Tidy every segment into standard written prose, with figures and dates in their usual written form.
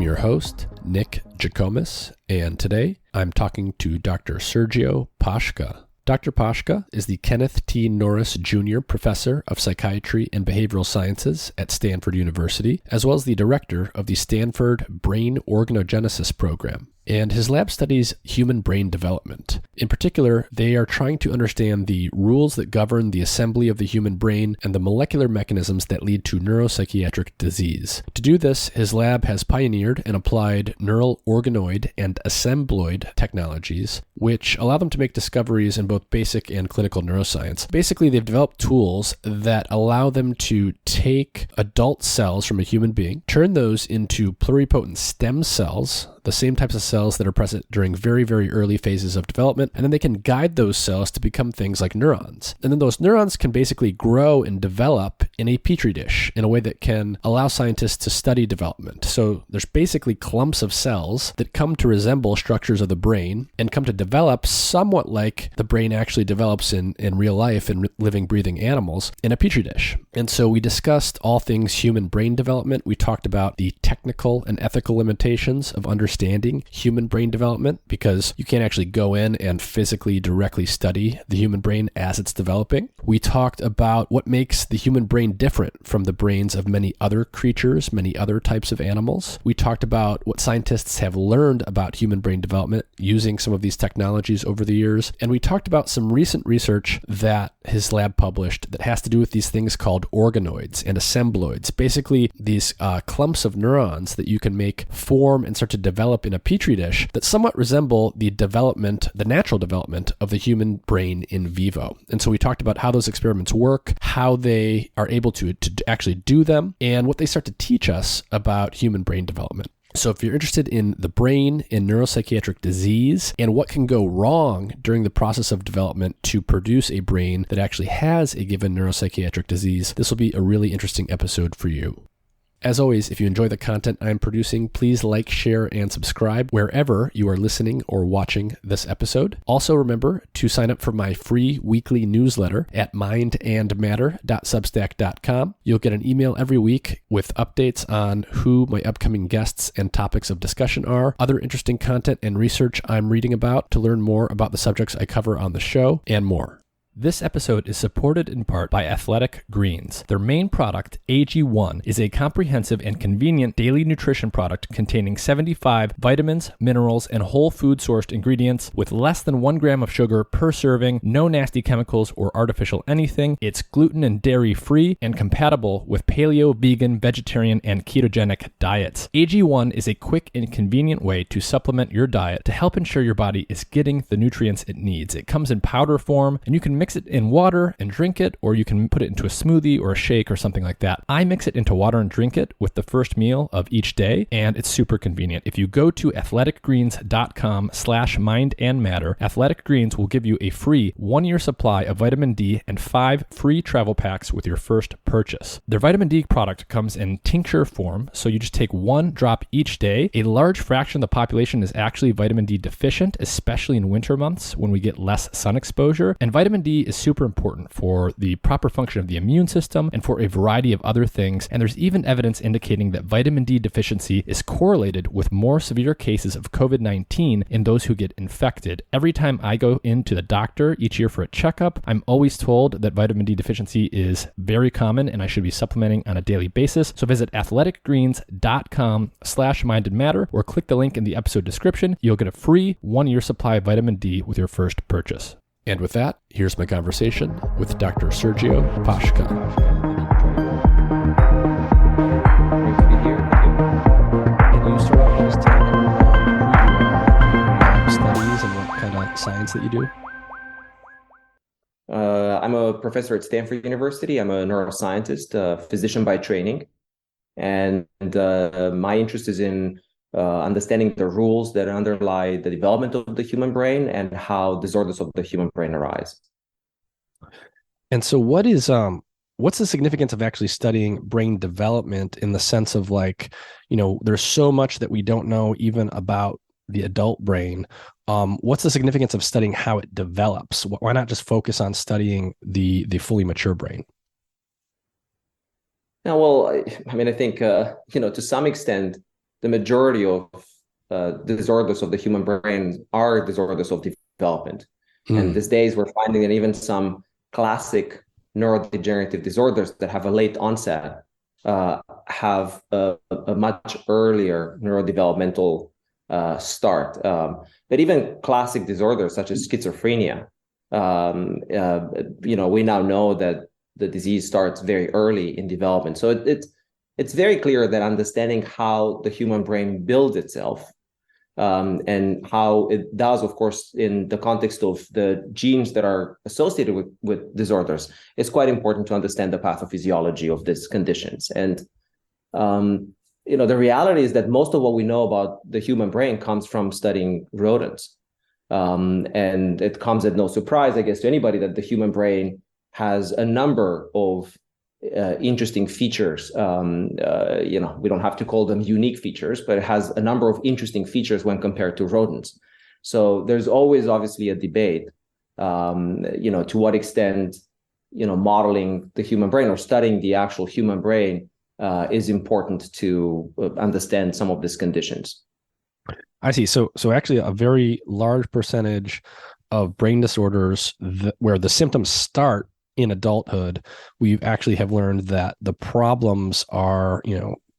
your host, Nick Jikomis, and today I'm talking to Dr. Sergiu Pasca. Dr. Pasca is the Kenneth T. Norris Jr. Professor of Psychiatry and Behavioral Sciences at Stanford University, as well as the director of the Stanford Brain Organogenesis Program. And his lab studies human brain development. In particular, they are trying to understand the rules that govern the assembly of the human brain and the molecular mechanisms that lead to neuropsychiatric disease. To do this, his lab has pioneered and applied neural organoid and assembloid technologies, which allow them to make discoveries in both basic and clinical neuroscience. Basically, they've developed tools that allow them to take adult cells from a human being, turn those into pluripotent stem cells, the same types of cells that are present during very, very early phases of development, and then they can guide those cells to become things like neurons. And then those neurons can basically grow and develop in a petri dish in a way that can allow scientists to study development. So there's basically clumps of cells that come to resemble structures of the brain and come to develop somewhat like the brain actually develops in real life in living, breathing animals in a petri dish. And so we discussed all things human brain development. We talked about the technical and ethical limitations of understanding human brain development, because you can't actually go in and physically directly study the human brain as it's developing. We talked about what makes the human brain different from the brains of many other creatures, many other types of animals. We talked about what scientists have learned about human brain development using some of these technologies over the years. And we talked about some recent research that his lab published that has to do with these things called organoids and assembloids, basically these clumps of neurons that you can make form and start to develop in a petri dish that somewhat resemble the natural development of the human brain in vivo. And so we talked about how those experiments work, how they are able to actually do them, and what they start to teach us about human brain development. So if you're interested in the brain, in neuropsychiatric disease, and what can go wrong during the process of development to produce a brain that actually has a given neuropsychiatric disease, this will be a really interesting episode for you. As always, if you enjoy the content I'm producing, please like, share, and subscribe wherever you are listening or watching this episode. Also remember to sign up for my free weekly newsletter at mindandmatter.substack.com. You'll get an email every week with updates on who my upcoming guests and topics of discussion are, other interesting content and research I'm reading about to learn more about the subjects I cover on the show, and more. This episode is supported in part by Athletic Greens. Their main product, AG1, is a comprehensive and convenient daily nutrition product containing 75 vitamins, minerals, and whole food sourced ingredients with less than 1 gram of sugar per serving, no nasty chemicals or artificial anything. It's gluten and dairy free and compatible with paleo, vegan, vegetarian, and ketogenic diets. AG1 is a quick and convenient way to supplement your diet to help ensure your body is getting the nutrients it needs. It comes in powder form, and you can mix it in water and drink it, or you can put it into a smoothie or a shake or something like that. I mix it into water and drink it with the first meal of each day, and it's super convenient. If you go to athleticgreens.com/mindandmatter, Athletic Greens will give you a free 1-year supply of vitamin D and 5 free travel packs with your first purchase. Their vitamin D product comes in tincture form, so you just take 1 drop each day. A large fraction of the population is actually vitamin D deficient, especially in winter months when we get less sun exposure, and vitamin D is super important for the proper function of the immune system and for a variety of other things. And there's even evidence indicating that vitamin D deficiency is correlated with more severe cases of COVID-19 in those who get infected. Every time I go into the doctor each year for a checkup, I'm always told that vitamin D deficiency is very common and I should be supplementing on a daily basis. So visit athleticgreens.com/mindandmatter or click the link in the episode description. You'll get a free 1-year supply of vitamin D with your first purchase. And with that, here's my conversation with Dr. Sergiu Pasca. Great to be here. Can you start off just telling everyone who you are, your studies, and what kind of science that you do? I'm a professor at Stanford University. I'm a neuroscientist, a physician by training. And my interest is in understanding the rules that underlie the development of the human brain and how disorders of the human brain arise. And so what's the significance of actually studying brain development in the sense of there's so much that we don't know even about the adult brain. What's the significance of studying how it develops? Why not just focus on studying the fully mature brain? Now, well, I think, to some extent, the majority of disorders of the human brain are disorders of development. And these days we're finding that even some classic neurodegenerative disorders that have a late onset have a much earlier neurodevelopmental start. But even classic disorders such as schizophrenia, we now know that the disease starts very early in development. So it's very clear that understanding how the human brain builds itself and how it does, of course, in the context of the genes that are associated with disorders, it's quite important to understand the pathophysiology of these conditions. And the reality is that most of what we know about the human brain comes from studying rodents. And it comes at no surprise, I guess, to anybody that the human brain has a number of interesting features. We don't have to call them unique features, but it has a number of interesting features when compared to rodents. So there's always obviously a debate, to what extent, modeling the human brain or studying the actual human brain is important to understand some of these conditions. I see. So actually a very large percentage of brain disorders where the symptoms start in adulthood, we actually have learned that the problems are,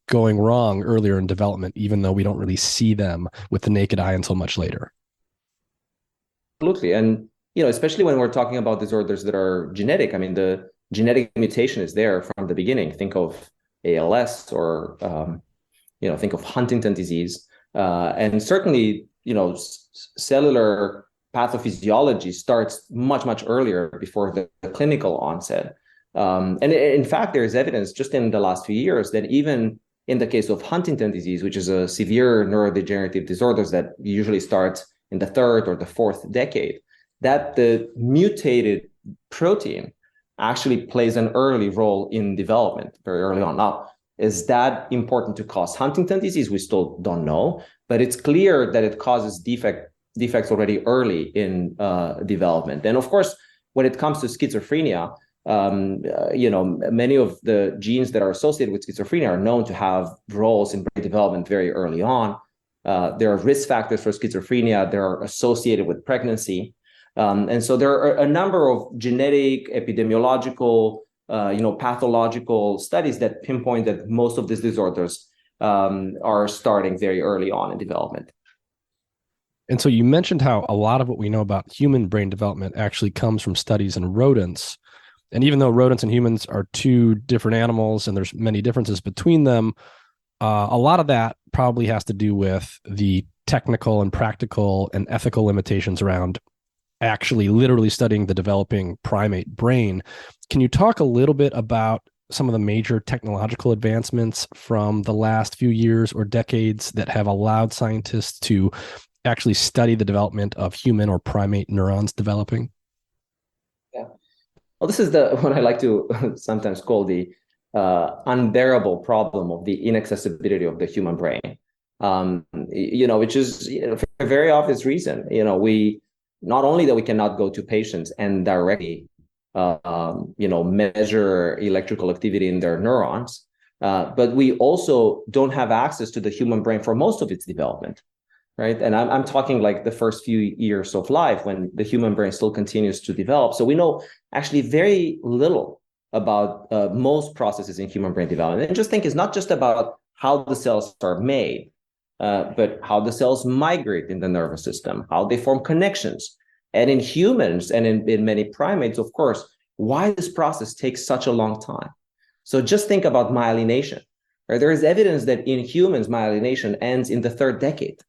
going wrong earlier in development, even though we don't really see them with the naked eye until much later. Absolutely. And, especially when we're talking about disorders that are genetic, I mean, the genetic mutation is there from the beginning. Think of ALS or, think of Huntington disease. And certainly, cellular pathophysiology starts much, much earlier before the clinical onset. And in fact, there's evidence just in the last few years that even in the case of Huntington disease, which is a severe neurodegenerative disorder that usually starts in the third or the fourth decade, that the mutated protein actually plays an early role in development very early on. Now, is that important to cause Huntington disease? We still don't know, but it's clear that it causes defects already early in development. And of course, when it comes to schizophrenia, many of the genes that are associated with schizophrenia are known to have roles in brain development very early on. There are risk factors for schizophrenia that are associated with pregnancy. And so there are a number of genetic, epidemiological, pathological studies that pinpoint that most of these disorders are starting very early on in development. And so you mentioned how a lot of what we know about human brain development actually comes from studies in rodents. And even though rodents and humans are two different animals and there's many differences between them, a lot of that probably has to do with the technical and practical and ethical limitations around actually literally studying the developing primate brain. Can you talk a little bit about some of the major technological advancements from the last few years or decades that have allowed scientists to actually study the development of human or primate neurons developing? Yeah. Well, this is what I like to sometimes call the unbearable problem of the inaccessibility of the human brain, which is for a very obvious reason. We not only that we cannot go to patients and directly, measure electrical activity in their neurons, but we also don't have access to the human brain for most of its development. Right. And I'm talking like the first few years of life when the human brain still continues to develop. So we know actually very little about most processes in human brain development. And just think it's not just about how the cells are made, but how the cells migrate in the nervous system, how they form connections. And in humans and in many primates, of course, why this process takes such a long time. So just think about myelination. Right? There is evidence that in humans, myelination ends in the third decade.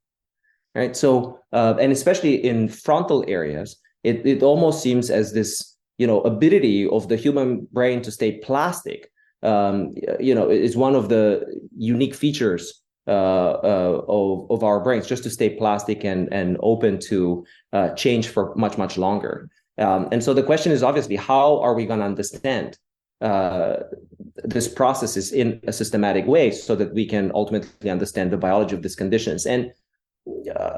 Right. So, and especially in frontal areas, it almost seems as this, ability of the human brain to stay plastic, is one of the unique features of our brains, just to stay plastic and open to change for much, much longer. And so the question is obviously, how are we going to understand this processes in a systematic way so that we can ultimately understand the biology of these conditions? And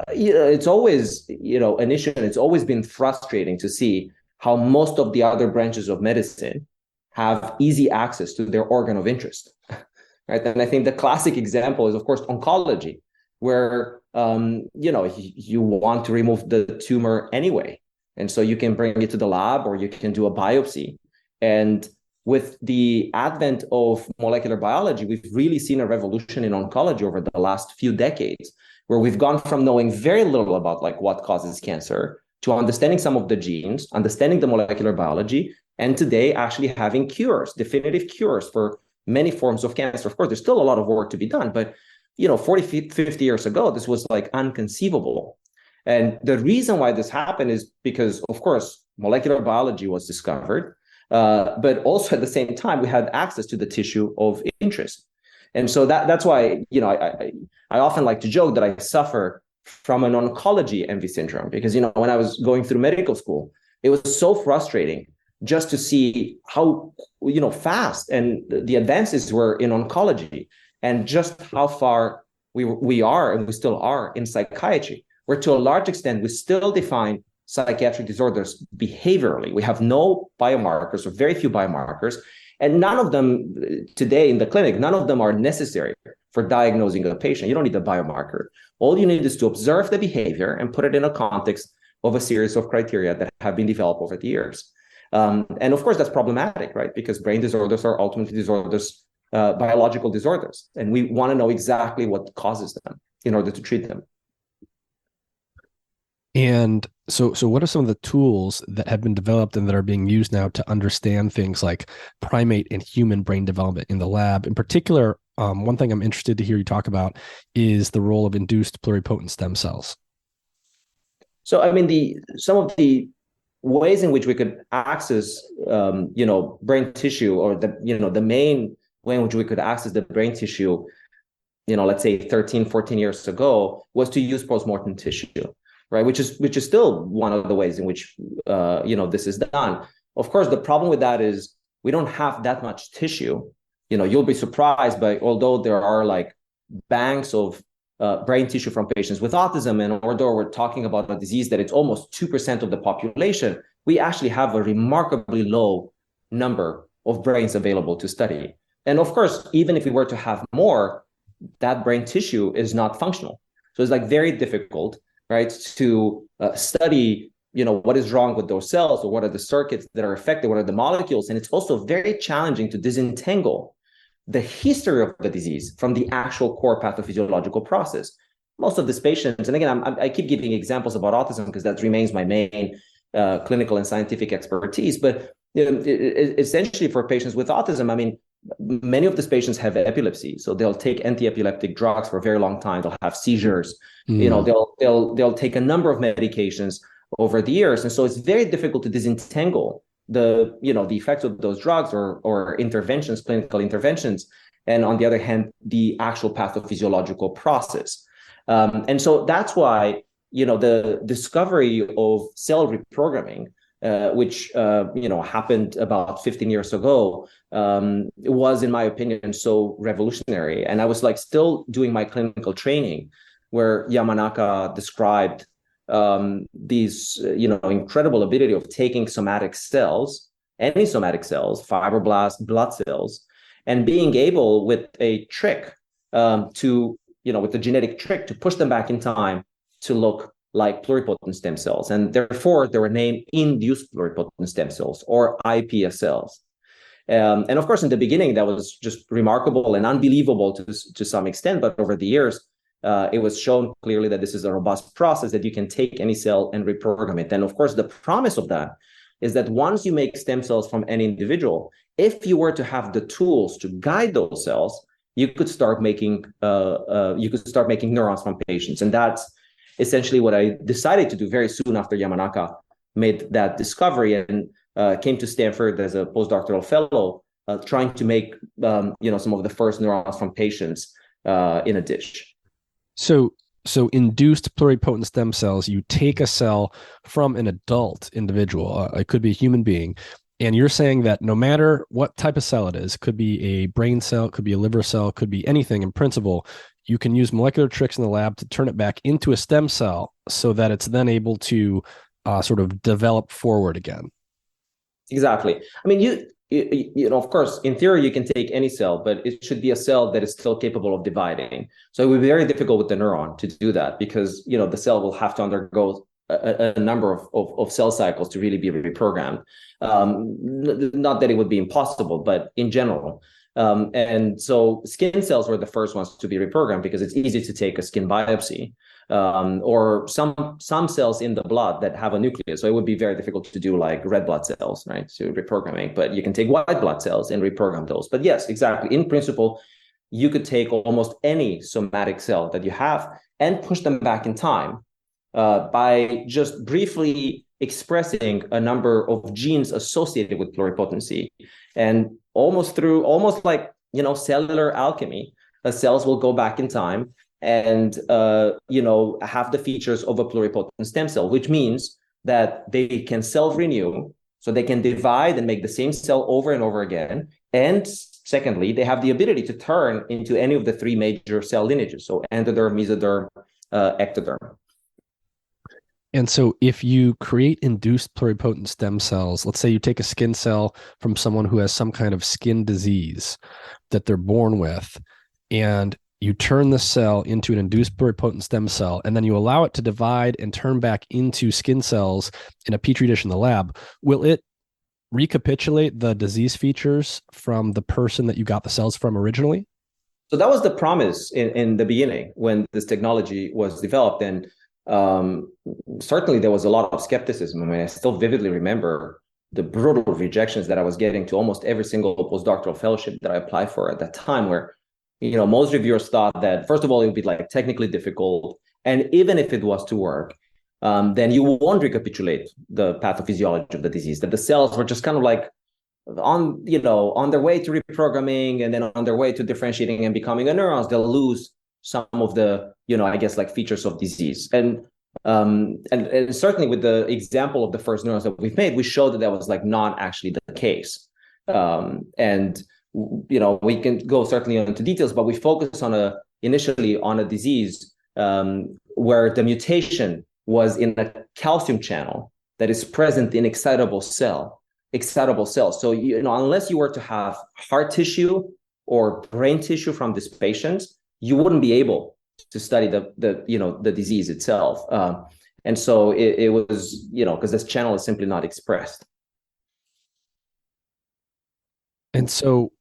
it's always, an issue, and it's always been frustrating to see how most of the other branches of medicine have easy access to their organ of interest, right? And I think the classic example is, of course, oncology, where you want to remove the tumor anyway, and so you can bring it to the lab or you can do a biopsy. And with the advent of molecular biology, we've really seen a revolution in oncology over the last few decades, where we've gone from knowing very little about like what causes cancer to understanding some of the genes, understanding the molecular biology, and today actually having cures, definitive cures for many forms of cancer. Of course, there's still a lot of work to be done, but 40, 50 years ago, this was like unconceivable. And the reason why this happened is because, of course, molecular biology was discovered, but also at the same time, we had access to the tissue of interest. And so that's why, I often like to joke that I suffer from an oncology envy syndrome, because, when I was going through medical school, it was so frustrating just to see how, fast and the advances were in oncology, and just how far we are and we still are in psychiatry, where to a large extent we still define psychiatric disorders behaviorally. We have no biomarkers or very few biomarkers, and none of them today in the clinic, none of them are necessary for diagnosing a patient. You don't need a biomarker. All you need is to observe the behavior and put it in a context of a series of criteria that have been developed over the years. And of course, that's problematic, right? Because brain disorders are ultimately disorders, biological disorders, and we want to know exactly what causes them in order to treat them. And so what are some of the tools that have been developed and that are being used now to understand things like primate and human brain development in the lab? In particular, one thing I'm interested to hear you talk about is the role of induced pluripotent stem cells. So, I mean, some of the ways in which we could access, brain tissue, or the main way in which we could access the brain tissue, let's say 13, 14 years ago, was to use postmortem tissue. Right, which is still one of the ways in which this is done. Of course, the problem with that is we don't have that much tissue. You'll be surprised, but although there are like banks of brain tissue from patients with autism, and although we're talking about a disease that it's almost 2% of the population, we actually have a remarkably low number of brains available to study. And of course, even if we were to have more, that brain tissue is not functional. So it's like very difficult, right, to study, what is wrong with those cells, or what are the circuits that are affected, what are the molecules. And it's also very challenging to disentangle the history of the disease from the actual core pathophysiological process. Most of these patients, and again, I keep giving examples about autism because that remains my main clinical and scientific expertise, but essentially for patients with autism, I mean, many of these patients have epilepsy, so they'll take anti-epileptic drugs for a very long time. They'll have seizures. They'll take a number of medications over the years, and so it's very difficult to disentangle the effects of those drugs or interventions, clinical interventions, and on the other hand, the actual pathophysiological process. And so that's why the discovery of cell reprogramming, which happened about 15 years ago, was, in my opinion, so revolutionary. And I was like still doing my clinical training, where Yamanaka described these incredible ability of taking somatic cells, any somatic cells, fibroblasts, blood cells, and being able with a trick with the genetic trick to push them back in time to look like pluripotent stem cells. And therefore, they were named induced pluripotent stem cells, or iPSCs. And of course, in the beginning, that was just remarkable and unbelievable to some extent. But over the years, it was shown clearly that this is a robust process, that you can take any cell and reprogram it. And of course, the promise of that is that once you make stem cells from any individual, if you were to have the tools to guide those cells, you could start making neurons from patients. And that's essentially what I decided to do very soon after Yamanaka made that discovery, and came to Stanford as a postdoctoral fellow, trying to make some of the first neurons from patients in a dish. So induced pluripotent stem cells, you take a cell from an adult individual, it could be a human being, and you're saying that no matter what type of cell it is, could be a brain cell, could be a liver cell, could be anything in principle, you can use molecular tricks in the lab to turn it back into a stem cell so that it's then able to sort of develop forward again. Exactly. I mean, of course, in theory, you can take any cell, but it should be a cell that is still capable of dividing. So it would be very difficult with the neuron to do that because, the cell will have to undergo a number of cell cycles to really be reprogrammed. Not that it would be impossible, but in general. And so skin cells were the first ones to be reprogrammed because it's easy to take a skin biopsy, or some cells in the blood that have a nucleus. So it would be very difficult to do like red blood cells, right? So reprogramming, but you can take white blood cells and reprogram those. But yes, exactly. In principle, you could take almost any somatic cell that you have and push them back in time by just briefly expressing a number of genes associated with pluripotency. And almost like, cellular alchemy, cells will go back in time and, have the features of a pluripotent stem cell, which means that they can self-renew, so they can divide and make the same cell over and over again. And secondly, they have the ability to turn into any of the three major cell lineages, so endoderm, mesoderm, ectoderm. And so if you create induced pluripotent stem cells, let's say you take a skin cell from someone who has some kind of skin disease that they're born with, and you turn the cell into an induced pluripotent stem cell, and then you allow it to divide and turn back into skin cells in a petri dish in the lab, will it recapitulate the disease features from the person that you got the cells from originally? So that was the promise in the beginning when this technology was developed. And certainly there was a lot of skepticism. I mean, I still vividly remember the brutal rejections that I was getting to almost every single postdoctoral fellowship that I applied for at that time, where, most reviewers thought that, first of all, it would be like technically difficult. And even if it was to work, then you won't recapitulate the pathophysiology of the disease, that the cells were just kind of like on their way to reprogramming, and then on their way to differentiating and becoming a neurons, they'll lose some of the, like features of disease. And certainly with the example of the first neurons that we've made, we showed that was like not actually the case. And we can go certainly into details, but we focus initially on a disease where the mutation was in a calcium channel that is present in excitable cells. So, unless you were to have heart tissue or brain tissue from this patient, you wouldn't be able to study the disease itself. And so it was, because this channel is simply not expressed. And so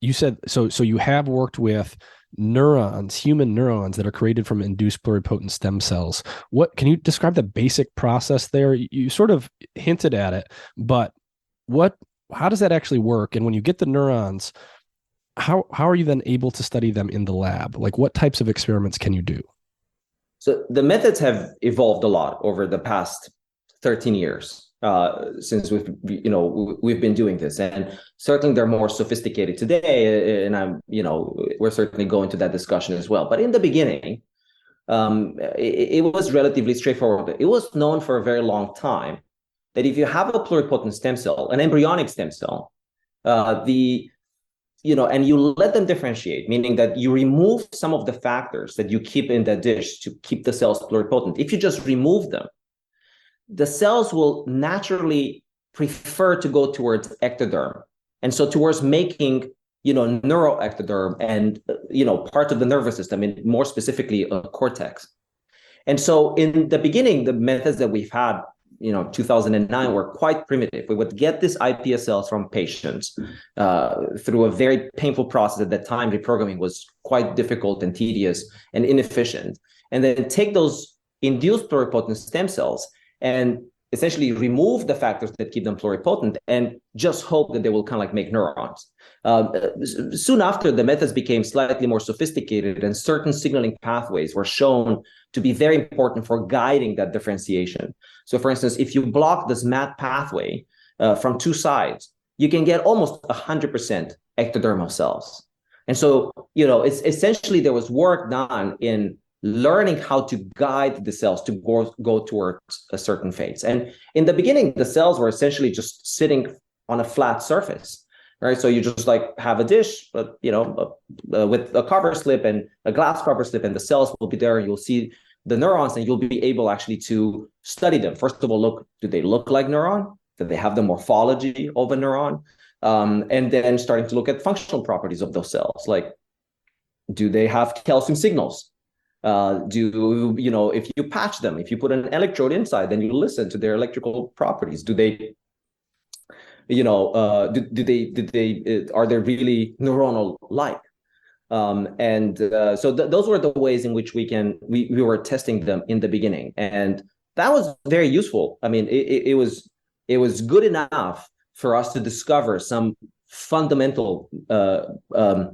you said, so you have worked with neurons, human neurons that are created from induced pluripotent stem cells. What can you describe the basic process there? You sort of hinted at it, but how does that actually work? And when you get the neurons, how are you then able to study them in the lab? Like, what types of experiments can you do? So the methods have evolved a lot over the past 13 years since we've been doing this, and certainly they're more sophisticated today. And we're certainly going to that discussion as well. But in the beginning, it was relatively straightforward. It was known for a very long time that if you have a pluripotent stem cell, an embryonic stem cell, and you let them differentiate, meaning that you remove some of the factors that you keep in the dish to keep the cells pluripotent. If you just remove them, the cells will naturally prefer to go towards ectoderm. And so towards making, neuroectoderm and, part of the nervous system, and more specifically a cortex. And so in the beginning, the methods that we've had, 2009 were quite primitive. We would get these iPS cells from patients through a very painful process. At that time, reprogramming was quite difficult and tedious and inefficient. And then take those induced pluripotent stem cells and essentially remove the factors that keep them pluripotent and just hope that they will kind of like make neurons. Soon after, the methods became slightly more sophisticated, and certain signaling pathways were shown to be very important for guiding that differentiation. So for instance, if you block this MAT pathway from two sides, you can get almost 100% ectodermal cells. And so, it's essentially there was work done in learning how to guide the cells to go towards a certain phase. And in the beginning, the cells were essentially just sitting on a flat surface, right? So you just like have a dish, with a cover slip and a glass cover slip, and the cells will be there, and you'll see the neurons, and you'll be able actually to study them. First of all, do they look like neuron? Do they have the morphology of a neuron? And then starting to look at functional properties of those cells, like do they have calcium signals? If you patch them, if you put an electrode inside, then you listen to their electrical properties. Do they, are they really neuronal like? Those were the ways in which we were testing them in the beginning, and that was very useful. I mean, it was good enough for us to discover some fundamental, I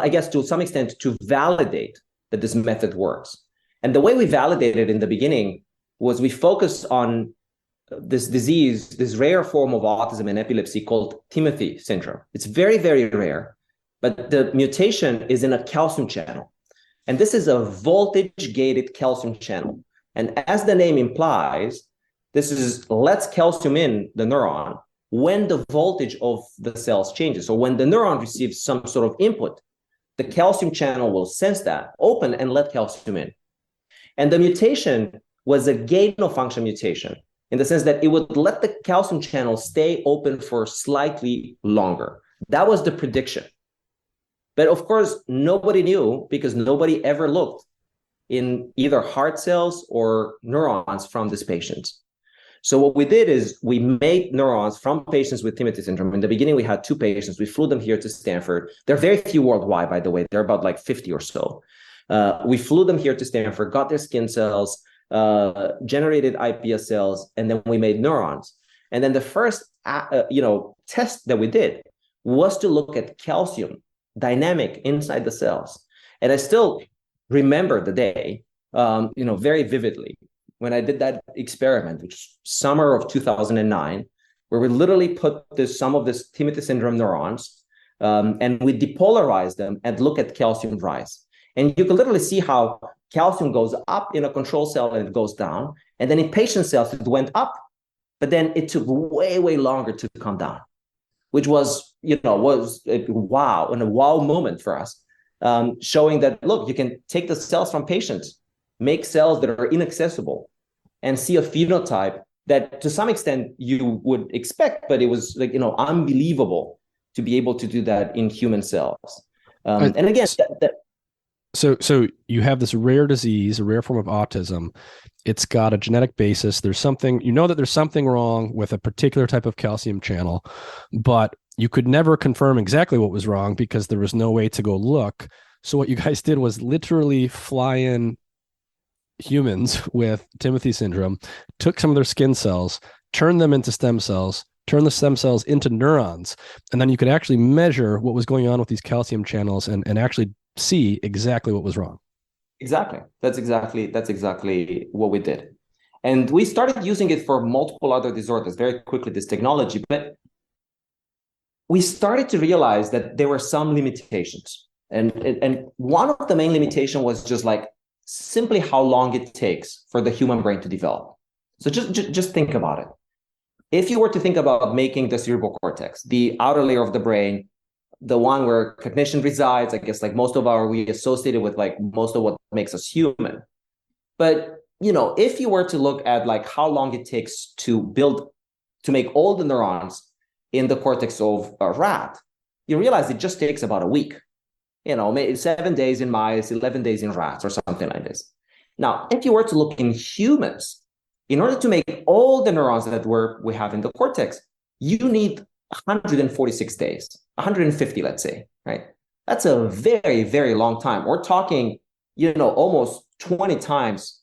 guess to some extent to validate that this method works. And the way we validated in the beginning was we focused on this disease, this rare form of autism and epilepsy called Timothy syndrome. It's very, very rare, but the mutation is in a calcium channel. And this is a voltage-gated calcium channel. And as the name implies, this lets calcium in the neuron when the voltage of the cells changes. So when the neuron receives some sort of input, the calcium channel will sense that, open, and let calcium in. And the mutation was a gain-of-function mutation in the sense that it would let the calcium channel stay open for slightly longer. That was the prediction. But of course, nobody knew because nobody ever looked in either heart cells or neurons from these patients. So what we did is we made neurons from patients with Timothy syndrome. In the beginning, we had 2 patients. We flew them here to Stanford. There are very few worldwide, by the way. There are about like 50 or so. We flew them here to Stanford, got their skin cells, generated iPS cells, and then we made neurons. And then the first test that we did was to look at calcium dynamic inside the cells. And I still remember the day, very vividly, when I did that experiment, which was summer of 2009, where we literally put some of this Timothy syndrome neurons, and we depolarize them and look at calcium rise. And you can literally see how calcium goes up in a control cell and it goes down. And then in patient cells, it went up, but then it took way, way longer to come down, which was a wow moment for us, showing that, look, you can take the cells from patients, make cells that are inaccessible, and see a phenotype that to some extent you would expect, but it was unbelievable to be able to do that in human cells. And again, So you have this rare disease, a rare form of autism. It's got a genetic basis. There's something wrong with a particular type of calcium channel, but you could never confirm exactly what was wrong because there was no way to go look. So what you guys did was literally fly in humans with Timothy syndrome, took some of their skin cells, turned them into stem cells, turned the stem cells into neurons, and then you could actually measure what was going on with these calcium channels and actually see exactly what was wrong. Exactly. That's exactly what we did. And we started using it for multiple other disorders very quickly, this technology, but we started to realize that there were some limitations. And one of the main limitations was just like simply how long it takes for the human brain to develop. So just think about it. If you were to think about making the cerebral cortex, the outer layer of the brain, the one where cognition resides, I guess like we associated with like most of what makes us human. But, if you were to look at like how long it takes to make all the neurons in the cortex of a rat, you realize it just takes about a week. Maybe 7 days in mice, 11 days in rats or something like this. Now, if you were to look in humans, in order to make all the neurons that we have in the cortex, you need 146 days, 150, let's say, right? That's a very, very long time. We're talking, almost 20 times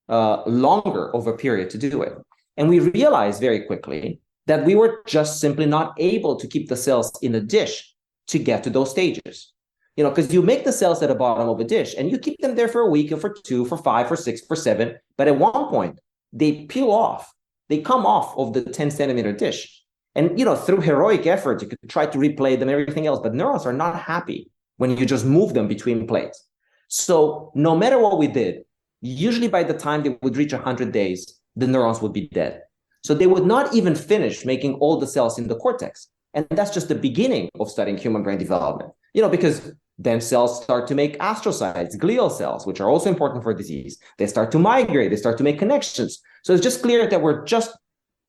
longer of a period to do it. And we realized very quickly that we were just simply not able to keep the cells in a dish to get to those stages. Because you make the cells at the bottom of a dish and you keep them there for a week or for 2, for 5, for 6, for 7. But at one point, they peel off. They come off of the 10 centimeter dish. And, through heroic effort, you could try to replay them and everything else. But neurons are not happy when you just move them between plates. So no matter what we did, usually by the time they would reach 100 days, the neurons would be dead. So they would not even finish making all the cells in the cortex. And that's just the beginning of studying human brain development, because then cells start to make astrocytes, glial cells, which are also important for disease. They start to migrate, they start to make connections. So it's just clear that we're just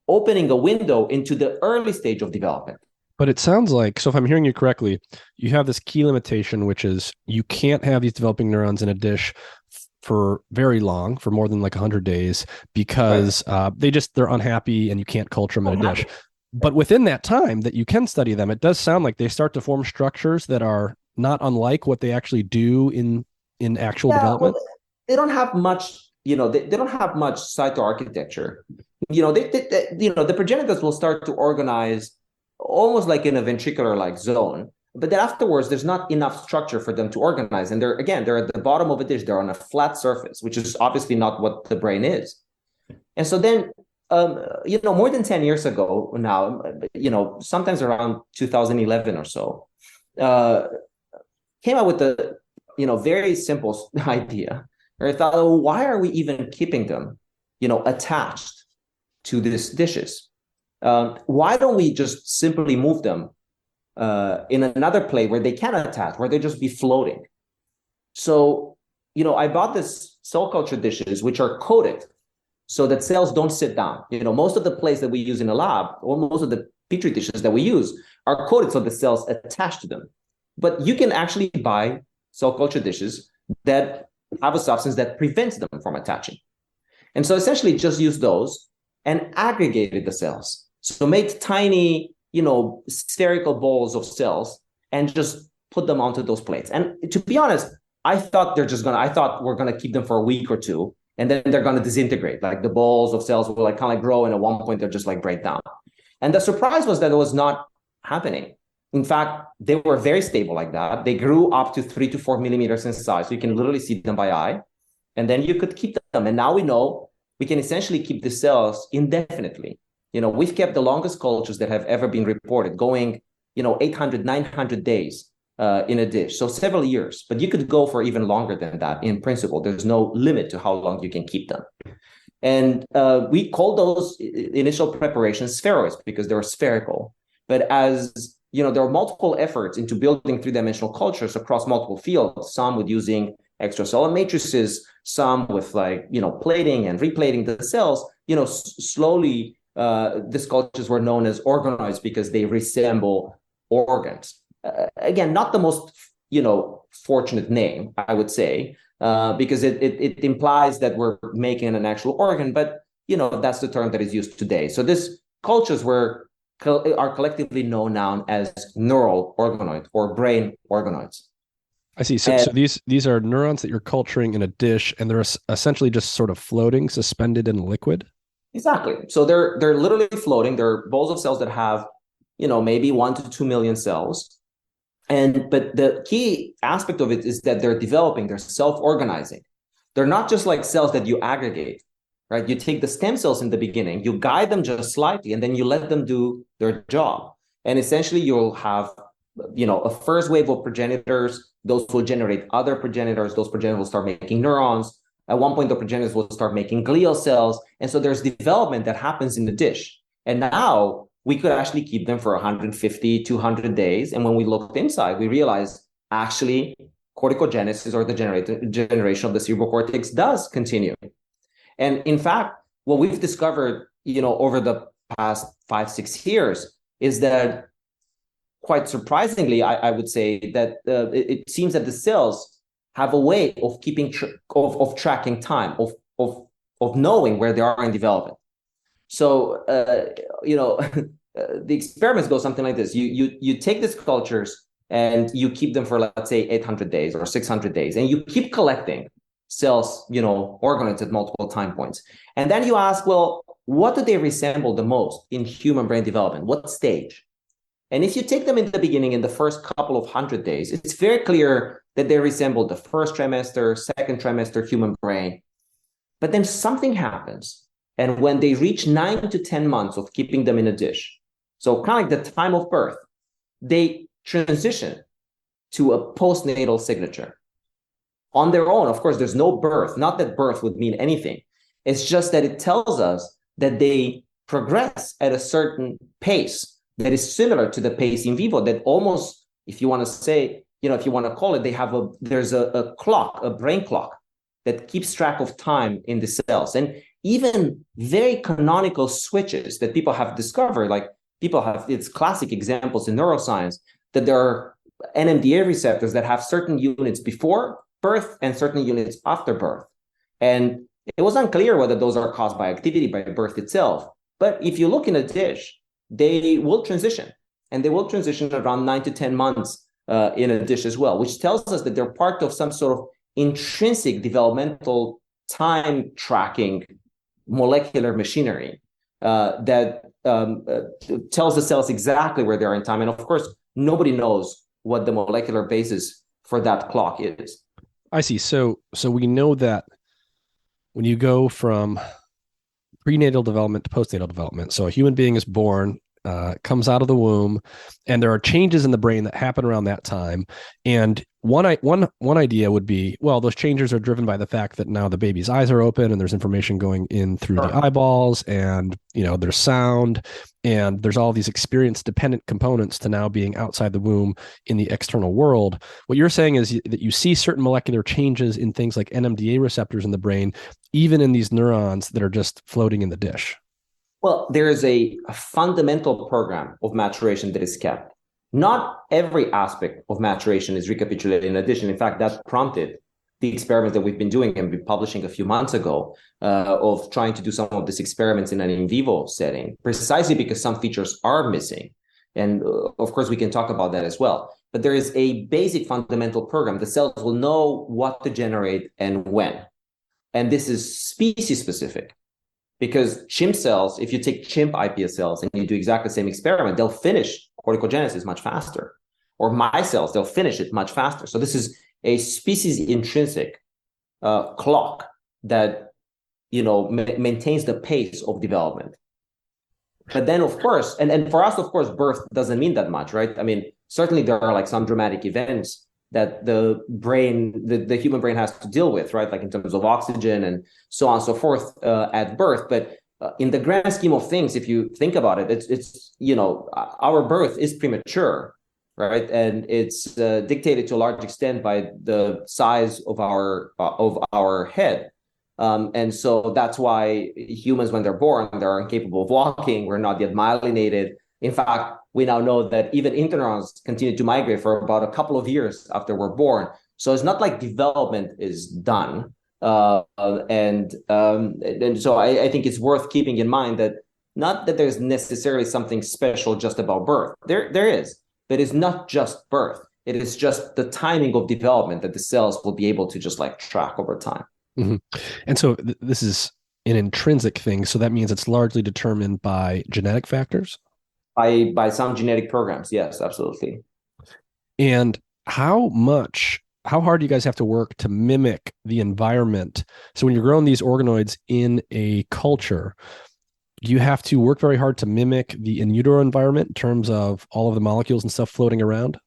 opening a window into the early stage of development. But it sounds like, so if I'm hearing you correctly, you have this key limitation, which is you can't have these developing neurons in a dish for very long, for more than like 100 days, Right. because they're unhappy and you can't culture them in a dish. Unhappy. But within that time that you can study them, it does sound like they start to form structures that are not unlike what they actually do in actual Yeah, well, development. they don't have much, they don't have much cytoarchitecture. The progenitors will start to organize almost like in a ventricular-like zone, but then afterwards, there's not enough structure for them to organize. And they're at the bottom of a dish, they're on a flat surface, which is obviously not what the brain is. And so then, more than 10 years ago now, sometimes around 2011 or so, uh, came up with the very simple idea. Or I thought, oh, why are we even keeping them, attached to these dishes? Why don't we just simply move them in another plate where they can attach, where they just be floating? So, I bought this cell culture dishes, which are coated so that cells don't sit down. Most of the plates that we use in a lab, or most of the petri dishes that we use, are coated so the cells attach to them. But you can actually buy cell culture dishes that have a substance that prevents them from attaching. And so essentially just use those and aggregated the cells. So made tiny, spherical balls of cells and just put them onto those plates. And to be honest, I thought we're gonna keep them for a week or two, and then they're gonna disintegrate. Like the balls of cells will like kind of grow, and at one point they're just like break down. And the surprise was that it was not happening. In fact, they were very stable like that. They grew up to 3 to 4 millimeters in size. So you can literally see them by eye. And then you could keep them. And now we know we can essentially keep the cells indefinitely. We've kept the longest cultures that have ever been reported going, 800, 900 days in a dish. So several years. But you could go for even longer than that in principle. There's no limit to how long you can keep them. And we call those initial preparations spheroids because they're spherical. But as there are multiple efforts into building three-dimensional cultures across multiple fields, some with using extracellular matrices, some with plating and replating the cells. Slowly these cultures were known as organoids because they resemble organs. Again, not the most fortunate name, I would say, because it implies that we're making an actual organ, but that's the term that is used today. So these cultures are collectively known now as neural organoids or brain organoids. I see. So these are neurons that you're culturing in a dish, and they're essentially just sort of floating, suspended in liquid. Exactly. So they're literally floating. They're balls of cells that have, maybe 1 to 2 million cells. But the key aspect of it is that they're developing, they're self-organizing. They're not just like cells that you aggregate, right? You take the stem cells in the beginning, you guide them just slightly, and then you let them do their job. And essentially you'll have, a first wave of progenitors. Those will generate other progenitors. Those progenitors will start making neurons. At one point, the progenitors will start making glial cells. And so there's development that happens in the dish. And now we could actually keep them for 150, 200 days. And when we looked inside, we realized actually corticogenesis, or the generation of the cerebral cortex, does continue. And in fact, what we've discovered, over the past 5-6 years is that, quite surprisingly, I would say that it seems that the cells have a way of keeping of tracking time, of knowing where they are in development. So the experiments go something like this: you take these cultures and you keep them for, let's say, 800 days or 600 days, and you keep collecting cells, organoids at multiple time points, and then you ask, well, what do they resemble the most in human brain development? What stage? And if you take them in the beginning, in the first couple of 100 days, it's very clear that they resemble the first trimester, second trimester human brain. But then something happens. And when they reach 9 to 10 months of keeping them in a dish, so kind of like the time of birth, they transition to a postnatal signature. On their own, of course, there's no birth. Not that birth would mean anything. It's just that it tells us that they progress at a certain pace that is similar to the pace in vivo, that almost, if you want to say, if you want to call it, there's a clock, a brain clock that keeps track of time in the cells. And even very canonical switches that people have discovered, like, people have, it's classic examples in neuroscience, that there are NMDA receptors that have certain units before birth and certain units after birth. And it was unclear whether those are caused by activity, by birth itself. But if you look in a dish, they will transition, and they will transition around 9 to 10 months in a dish as well, which tells us that they're part of some sort of intrinsic developmental time tracking molecular machinery that tells the cells exactly where they are in time. And of course, nobody knows what the molecular basis for that clock is. I see. So we know that when you go from prenatal development to postnatal development, so a human being is born, comes out of the womb, and there are changes in the brain that happen around that time. And one idea would be, well, those changes are driven by the fact that now the baby's eyes are open and there's information going in through the eyeballs, and there's sound, and there's all these experience dependent components to now being outside the womb in the external world. What you're saying is that you see certain molecular changes in things like NMDA receptors in the brain, even in these neurons that are just floating in the dish. Well, there is a fundamental program of maturation that is kept. Not every aspect of maturation is recapitulated in addition. In fact, that prompted the experiment that we've been doing and been publishing a few months ago of trying to do some of these experiments in an in vivo setting, precisely because some features are missing. And of course, we can talk about that as well. But there is a basic fundamental program. The cells will know what to generate and when. And this is species specific. Because chimp cells, if you take chimp iPS cells and you do exactly the same experiment, they'll finish corticogenesis much faster. Or mice cells, they'll finish it much faster. So this is a species intrinsic clock that maintains the pace of development. But then, of course, and for us, of course, birth doesn't mean that much, right? I mean, certainly there are like some dramatic events that the brain, the human brain has to deal with, right? Like in terms of oxygen and so on and so forth at birth. But in the grand scheme of things, if you think about it, it's our birth is premature, right? And it's dictated to a large extent by the size of our head. And so that's why humans, when they're born, they're incapable of walking. We're not yet myelinated. In fact, we now know that even interneurons continue to migrate for about a couple of years after we're born. So it's not like development is done. And so I think it's worth keeping in mind that not that there's necessarily something special just about birth. There is, but it's not just birth. It is just the timing of development that the cells will be able to just like track over time. Mm-hmm. And so this is an intrinsic thing. So that means it's largely determined by genetic factors? By some genetic programs, yes, absolutely. And how hard do you guys have to work to mimic the environment? So when you're growing these organoids in a culture, do you have to work very hard to mimic the in utero environment in terms of all of the molecules and stuff floating around?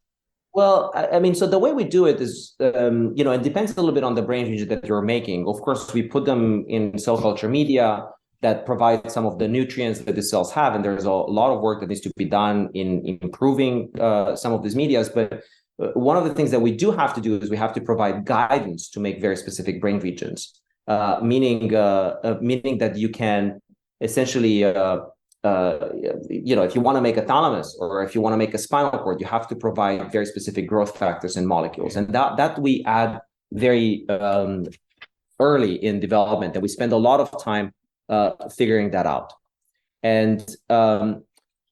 Well, I mean, so the way we do it is, it depends a little bit on the brain region that you're making. Of course, we put them in cell culture media that provide some of the nutrients that the cells have. And there's a lot of work that needs to be done in improving some of these medias. But one of the things that we do have to do is we have to provide guidance to make very specific brain regions, meaning that you can essentially, if you want to make a thalamus or if you want to make a spinal cord, you have to provide very specific growth factors and molecules. And that we add very early in development, and we spend a lot of time figuring that out. And but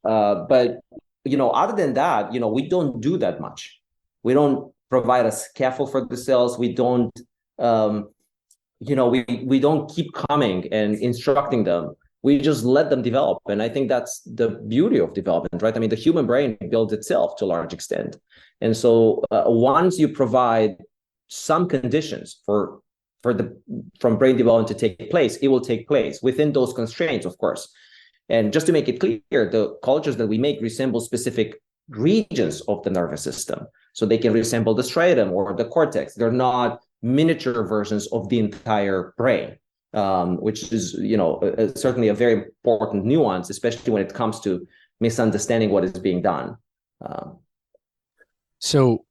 other than that, we don't do that much. We don't provide a scaffold for the cells. We don't we don't keep coming and instructing them. We just let them develop. And I think that's the beauty of development, right? I mean, the human brain builds itself to a large extent. And so once you provide some conditions from brain development to take place, it will take place within those constraints, of course. And just to make it clear, the cultures that we make resemble specific regions of the nervous system. So they can resemble the striatum or the cortex. They're not miniature versions of the entire brain, which is, certainly a very important nuance, especially when it comes to misunderstanding what is being done. So,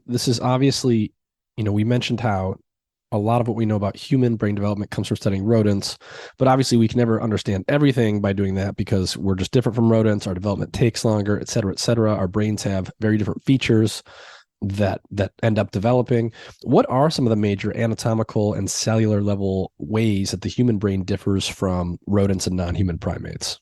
this is obviously, we mentioned how a lot of what we know about human brain development comes from studying rodents, but obviously we can never understand everything by doing that because we're just different from rodents. Our development takes longer, et cetera, et cetera. Our brains have very different features that end up developing. What are some of the major anatomical and cellular level ways that the human brain differs from rodents and non-human primates?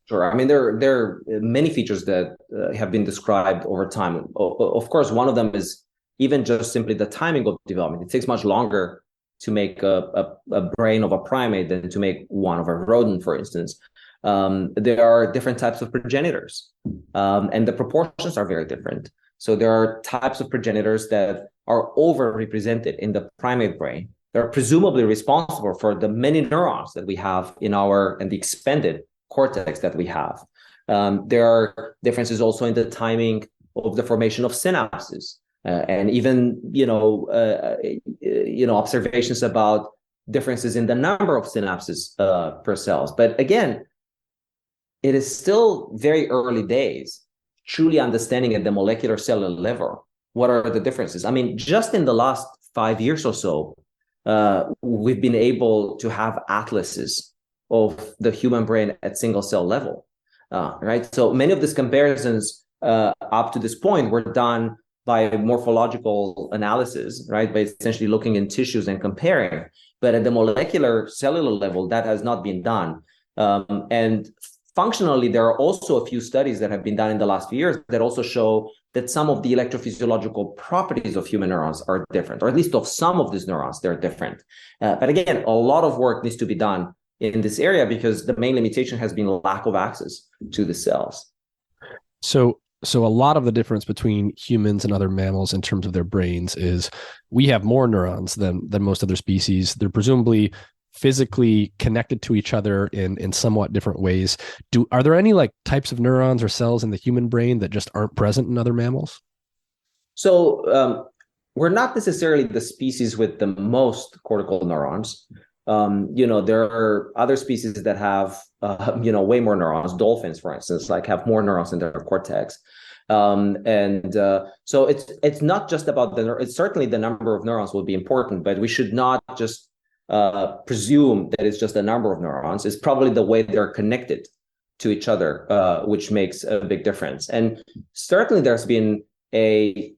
Sure. I mean, there are many features that have been described over time. Of course, one of them is even just simply the timing of development. It takes much longer to make a brain of a primate than to make one of a rodent, for instance. There are different types of progenitors, and the proportions are very different. So there are types of progenitors that are overrepresented in the primate brain. They're presumably responsible for the many neurons that we have in and the expanded cortex that we have. There are differences also in the timing of the formation of synapses, and even observations about differences in the number of synapses per cells. But again, it is still very early days, truly understanding at the molecular cellular level what are the differences. I mean, just in the last 5 years or so, we've been able to have atlases of the human brain at single cell level, right? So many of these comparisons up to this point were done by morphological analysis, right? By essentially looking in tissues and comparing. But at the molecular cellular level, that has not been done. And functionally, there are also a few studies that have been done in the last few years that also show that some of the electrophysiological properties of human neurons are different, or at least of some of these neurons, they're different. But again, a lot of work needs to be done in this area because the main limitation has been lack of access to the cells. So a lot of the difference between humans and other mammals in terms of their brains is we have more neurons than most other species. They're presumably physically connected to each other in somewhat different ways. Are there any like types of neurons or cells in the human brain that just aren't present in other mammals? So we're not necessarily the species with the most cortical neurons. There are other species that have, way more neurons. Dolphins, for instance, have more neurons in their cortex. So it's not just about it's certainly the number of neurons will be important, but we should not just presume that it's just a number of neurons. It's probably the way they're connected to each other, which makes a big difference. And certainly there's been a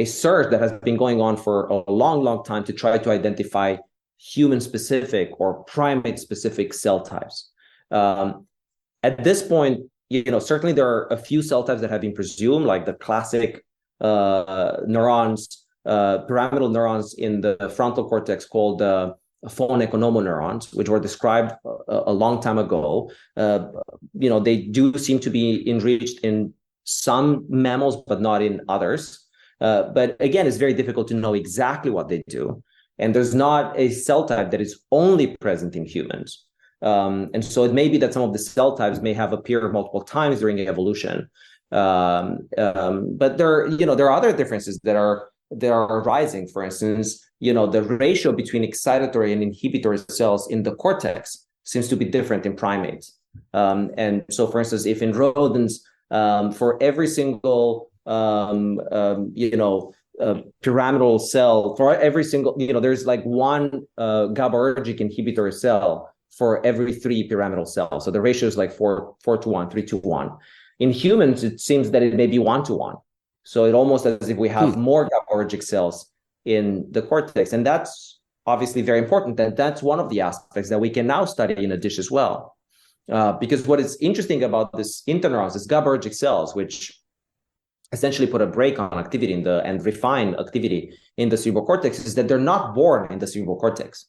search that has been going on for a long, long time to try to identify human-specific or primate-specific cell types. At this point, certainly there are a few cell types that have been presumed, like the classic neurons, pyramidal neurons in the frontal cortex called phone economo neurons, which were described a long time ago. They do seem to be enriched in some mammals, but not in others. But again, it's very difficult to know exactly what they do. And there's not a cell type that is only present in humans. And so it may be that some of the cell types may have appeared multiple times during evolution. But there are other differences that are arising. For instance, the ratio between excitatory and inhibitory cells in the cortex seems to be different in primates. And so, for instance, if in rodents, for every single pyramidal cell, for every single, there's like one GABAergic inhibitory cell for every 3 pyramidal cells. So the ratio is like 4 to 1, 3 to 1. In humans, it seems that it may be 1 to 1. So it almost as if we have more GABAergic cells in the cortex. And that's obviously very important. And that's one of the aspects that we can now study in a dish as well. Because what is interesting about this interneurons, is GABAergic cells, which essentially put a brake on activity and refine activity in the cerebral cortex, is that they're not born in the cerebral cortex.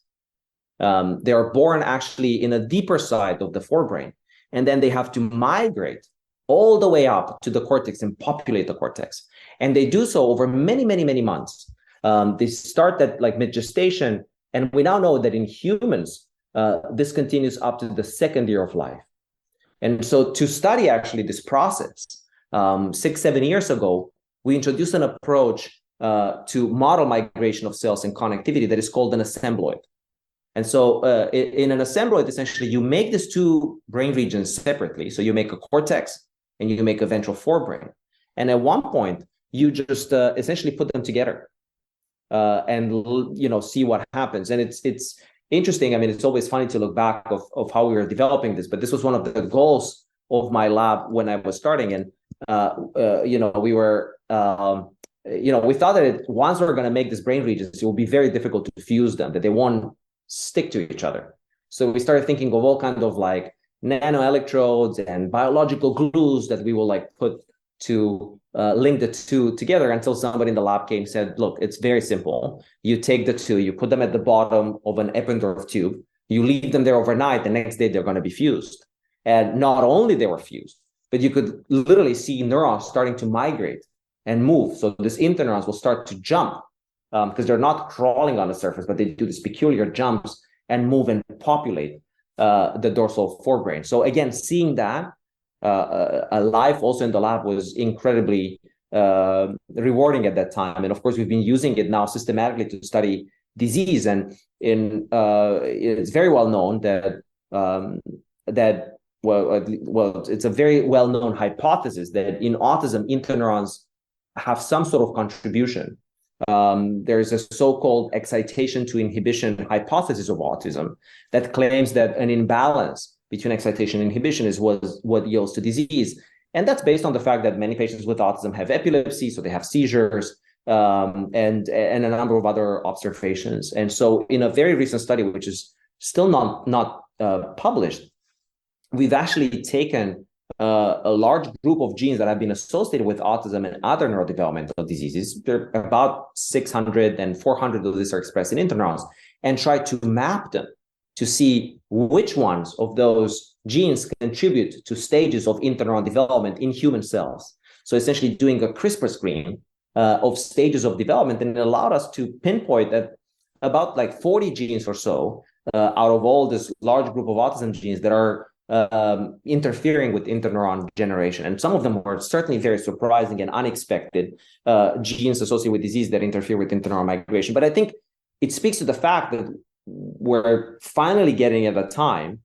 They are born actually in a deeper side of the forebrain, and then they have to migrate all the way up to the cortex and populate the cortex. And they do so over many, many, many months. They start at like mid-gestation, and we now know that in humans, this continues up to the 2nd year of life. And so to study actually this process, 6-7 years ago, we introduced an approach to model migration of cells and connectivity that is called an assembloid. And so in an assembloid, essentially, you make these 2 brain regions separately. So you make a cortex and you make a ventral forebrain. And at one point, you just essentially put them together. and see what happens. And it's interesting. I mean, it's always funny to look back of how we were developing this, but this was one of the goals of my lab when I was starting. And we were we thought that once we're going to make these brain regions, it will be very difficult to fuse them, that they won't stick to each other. So we started thinking of all kinds of like nanoelectrodes and biological glues that we will like put to link the two together, until somebody in the lab came and said, look, it's very simple. You take the two, you put them at the bottom of an Eppendorf tube, you leave them there overnight, the next day they're going to be fused. And not only they were fused, but you could literally see neurons starting to migrate and move. So these interneurons will start to jump because they're not crawling on the surface, but they do these peculiar jumps and move and populate the dorsal forebrain. So again, seeing that live also in the lab was incredibly rewarding at that time. And of course, we've been using it now systematically to study disease. And it's very well known that it's a very well-known hypothesis that in autism, interneurons have some sort of contribution. There's a so-called excitation to inhibition hypothesis of autism that claims that an imbalance between excitation and inhibition is what yields to disease. And that's based on the fact that many patients with autism have epilepsy, so they have seizures, and a number of other observations. And so in a very recent study, which is still not published, we've actually taken a large group of genes that have been associated with autism and other neurodevelopmental diseases. There are about 600 and 400 of these are expressed in interneurons, and tried to map them to see which ones of those genes contribute to stages of interneuron development in human cells. So essentially doing a CRISPR screen of stages of development, and it allowed us to pinpoint that about like 40 genes or so out of all this large group of autism genes that are interfering with interneuron generation. And some of them were certainly very surprising and unexpected genes associated with disease that interfere with interneuron migration. But I think it speaks to the fact that we're finally getting at a time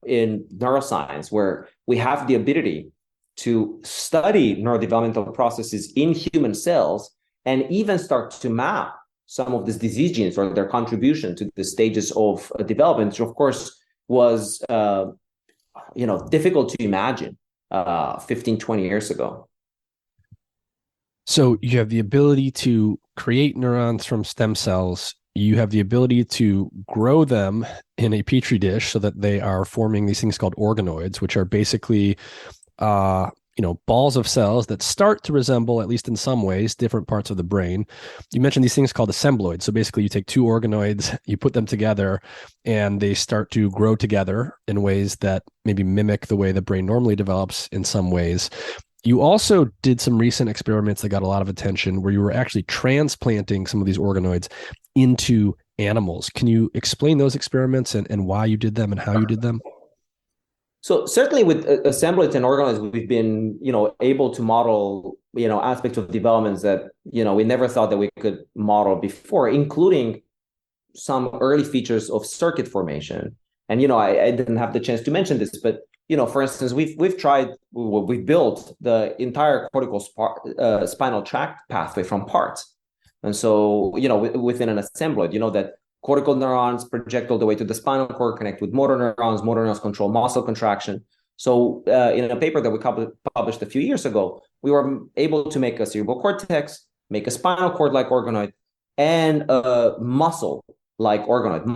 in neuroscience where we have the ability to study neurodevelopmental processes in human cells and even start to map some of these disease genes or their contribution to the stages of development, which of course was difficult to imagine 15, 20 years ago. So you have the ability to create neurons from stem cells. You have the ability to grow them in a petri dish so that they are forming these things called organoids, which are basically balls of cells that start to resemble, at least in some ways, different parts of the brain. You mentioned these things called assembloids. So basically you take two organoids, you put them together, and they start to grow together in ways that maybe mimic the way the brain normally develops in some ways. You also did some recent experiments that got a lot of attention where you were actually transplanting some of these organoids into animals. Can you explain those experiments and why you did them and how you did them? So certainly with assembloids and organoids, we've been, able to model, aspects of developments that, we never thought that we could model before, including some early features of circuit formation. And, I didn't have the chance to mention this, but, for instance, we've built the entire cortical spinal tract pathway from parts. And so, within an assembloid, that cortical neurons project all the way to the spinal cord, connect with motor neurons control muscle contraction. So in a paper that we published a few years ago, we were able to make a cerebral cortex, make a spinal cord-like organoid, and a muscle-like organoid,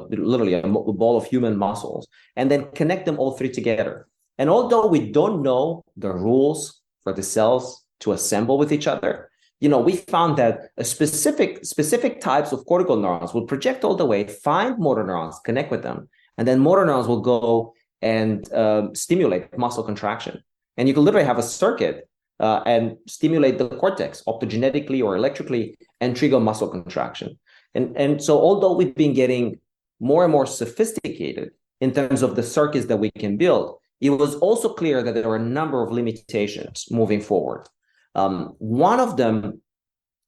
literally a ball of human muscles, and then connect them all three together. And although we don't know the rules for the cells to assemble with each other, we found that a specific types of cortical neurons will project all the way, find motor neurons, connect with them, and then motor neurons will go and stimulate muscle contraction. And you can literally have a circuit and stimulate the cortex optogenetically or electrically and trigger muscle contraction. And so although we've been getting more and more sophisticated in terms of the circuits that we can build, it was also clear that there were a number of limitations moving forward. One of them,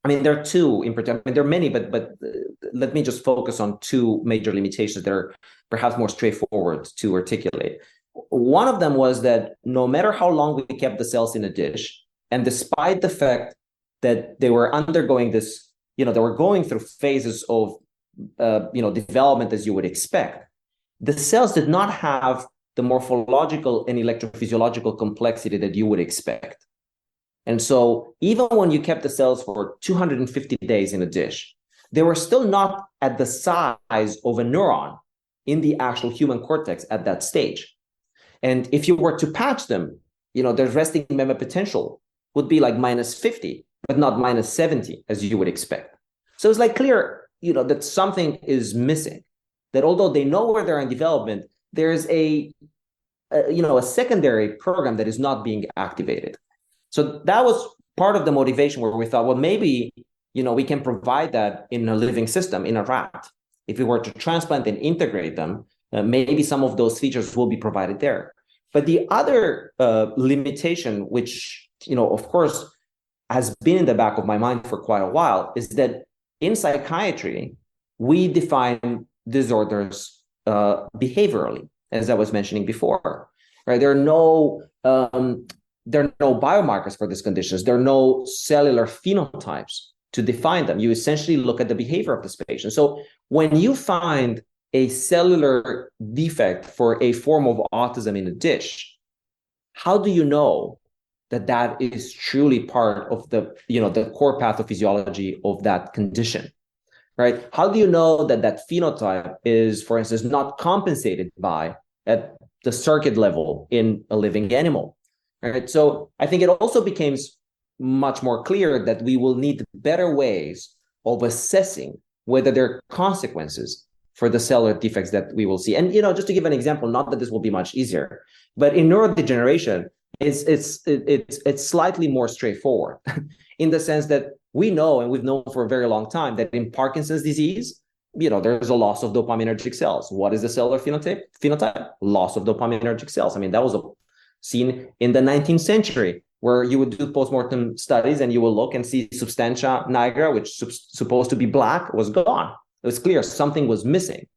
there are two in particular. There are many, but let me just focus on two major limitations that are perhaps more straightforward to articulate. One of them was that no matter how long we kept the cells in a dish, and despite the fact that they were undergoing this they were going through phases of, development as you would expect, the cells did not have the morphological and electrophysiological complexity that you would expect. And so even when you kept the cells for 250 days in a dish, they were still not at the size of a neuron in the actual human cortex at that stage. And if you were to patch them, their resting member potential would be like -50, but not -70 as you would expect. So it's like clear, that something is missing, that although they know where they're in development, there's a secondary program that is not being activated. So that was part of the motivation where we thought, well, maybe, we can provide that in a living system, in a rat. If we were to transplant and integrate them, maybe some of those features will be provided there. But the other limitation, which, of course, has been in the back of my mind for quite a while, is that in psychiatry, we define disorders behaviorally, as I was mentioning before. Right? There are no biomarkers for these conditions. There are no cellular phenotypes to define them. You essentially look at the behavior of this patient. So when you find a cellular defect for a form of autism in a dish, how do you know that that is truly part of the core pathophysiology of that condition, right? How do you know that that phenotype is, for instance, not compensated by at the circuit level in a living animal, right? So I think it also becomes much more clear that we will need better ways of assessing whether there are consequences for the cellular defects that we will see. And, just to give an example, not that this will be much easier, but in neurodegeneration, it's slightly more straightforward in the sense that we know, and we've known for a very long time, that in Parkinson's disease, there's a loss of dopaminergic cells. What is the cellular phenotype? Loss of dopaminergic cells. I mean, that was seen in the 19th century, where you would do postmortem studies and you will look and see substantia nigra, which is supposed to be black, was gone. It was clear something was missing.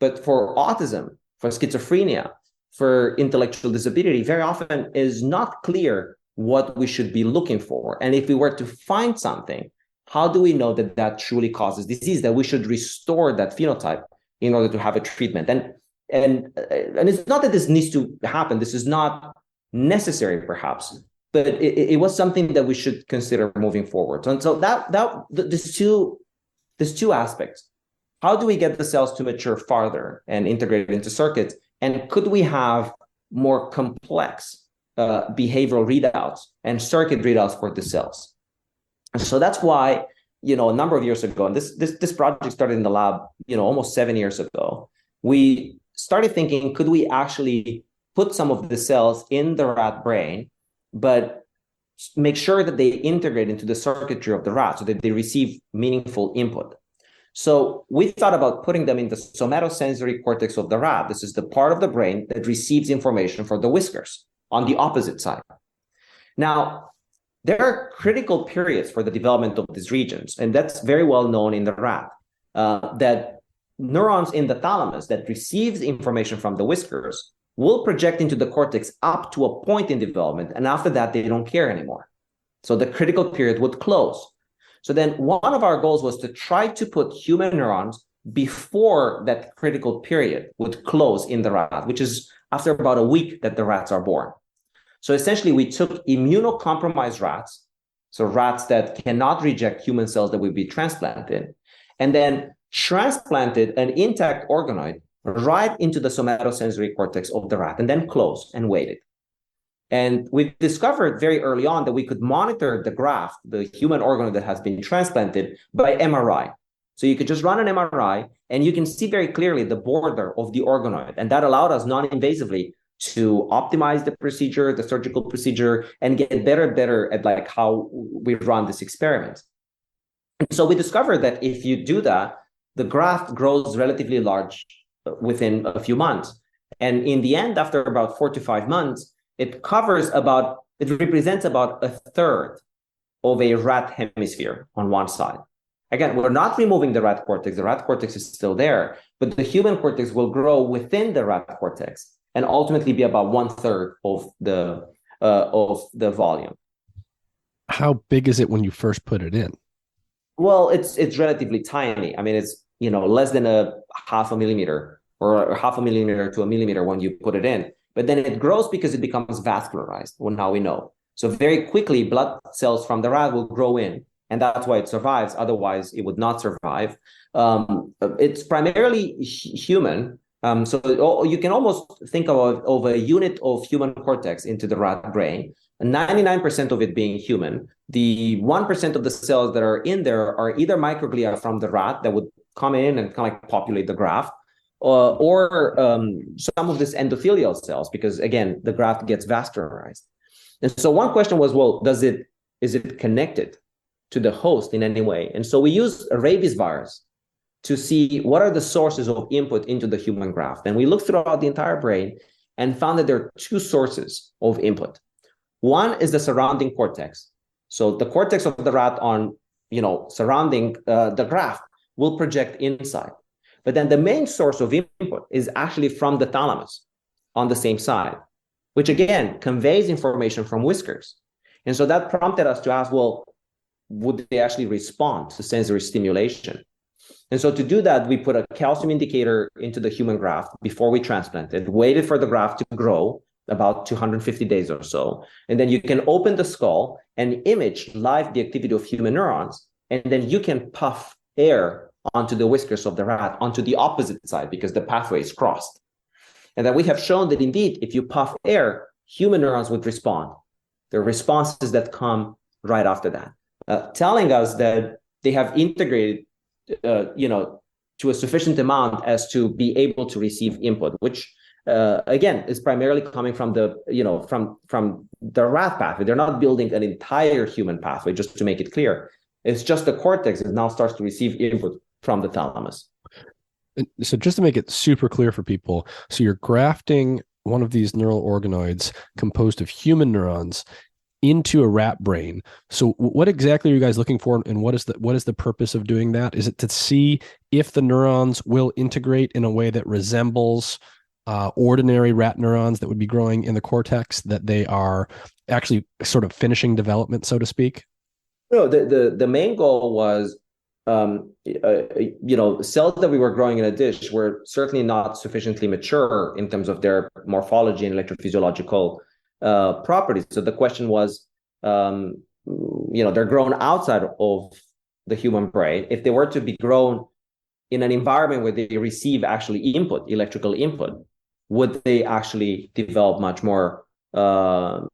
But for autism, for schizophrenia, for intellectual disability, very often is not clear what we should be looking for. And if we were to find something, how do we know that that truly causes disease, that we should restore that phenotype in order to have a treatment? And it's not that this needs to happen. This is not necessary, perhaps, but it was something that we should consider moving forward. And so there's two aspects. How do we get the cells to mature farther and integrate into circuits? And could we have more complex behavioral readouts and circuit readouts for the cells? And so that's why, a number of years ago, and this project started in the lab, almost 7 years ago, we started thinking, could we actually put some of the cells in the rat brain, but make sure that they integrate into the circuitry of the rat so that they receive meaningful input? So we thought about putting them in the somatosensory cortex of the rat. This is the part of the brain that receives information from the whiskers on the opposite side. Now, there are critical periods for the development of these regions, and that's very well known in the rat, that neurons in the thalamus that receives information from the whiskers will project into the cortex up to a point in development, and after that, they don't care anymore. So the critical period would close. So then one of our goals was to try to put human neurons before that critical period would close in the rat, which is after about a week that the rats are born. So essentially, we took immunocompromised rats, so rats that cannot reject human cells that would be transplanted, and then transplanted an intact organoid right into the somatosensory cortex of the rat, and then closed and waited. And we discovered very early on that we could monitor the graft, the human organoid that has been transplanted, by MRI. So you could just run an MRI and you can see very clearly the border of the organoid. And that allowed us non-invasively to optimize the procedure, the surgical procedure, and get better and better at how we run this experiment. And so we discovered that if you do that, the graft grows relatively large within a few months. And in the end, after about 4 to 5 months, it represents about a third of a rat hemisphere on one side. Again, we're not removing the rat cortex. The rat cortex is still there, but the human cortex will grow within the rat cortex and ultimately be about 1/3 of the volume. How big is it when you first put it in? Well, it's relatively tiny. I mean, it's less than a half a millimeter or half a millimeter to a millimeter when you put it in. But then it grows because it becomes vascularized. Well, now we know. So very quickly, blood cells from the rat will grow in, and that's why it survives. Otherwise, it would not survive. It's primarily human. So you can almost think of a unit of human cortex into the rat brain, 99% of it being human. The 1% of the cells that are in there are either microglia from the rat that would come in and kind of like populate the graft, or some of this endothelial cells, because again, the graft gets vascularized. And so one question was, well, is it connected to the host in any way? And so we use a rabies virus to see what are the sources of input into the human graft. And we looked throughout the entire brain and found that there are two sources of input. One is the surrounding cortex. So the cortex of the rat surrounding the graft will project inside. But then the main source of input is actually from the thalamus on the same side, which again conveys information from whiskers. And so that prompted us to ask, well, would they actually respond to sensory stimulation? And so to do that, we put a calcium indicator into the human graft before we transplanted, waited for the graft to grow about 250 days or so. And then you can open the skull and image live the activity of human neurons. And then you can puff air onto the whiskers of the rat, onto the opposite side, because the pathway is crossed. And then we have shown that indeed, if you puff air, human neurons would respond. There are responses that come right after that, telling us that they have integrated to a sufficient amount as to be able to receive input, which again is primarily coming from the from the rat pathway. They're not building an entire human pathway, just to make it clear. It's just the cortex that now starts to receive input from the thalamus. So just to make it super clear for people, so you're grafting one of these neural organoids composed of human neurons into a rat brain. So what exactly are you guys looking for, and what is the purpose of doing that? Is it to see if the neurons will integrate in a way that resembles ordinary rat neurons that would be growing in the cortex, that they are actually sort of finishing development, so to speak? No, the main goal was cells that we were growing in a dish were certainly not sufficiently mature in terms of their morphology and electrophysiological properties. So the question was, they're grown outside of the human brain. If they were to be grown in an environment where they receive actually input, electrical input, would they actually develop much more, develop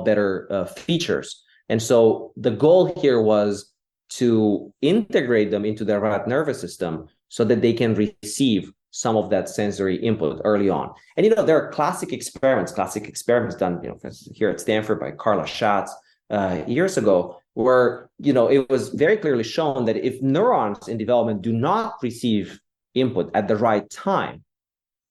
better features? And so the goal here was to integrate them into the rat nervous system so that they can receive some of that sensory input early on. And there are classic experiments done here at Stanford by Carla Schatz years ago, where it was very clearly shown that if neurons in development do not receive input at the right time,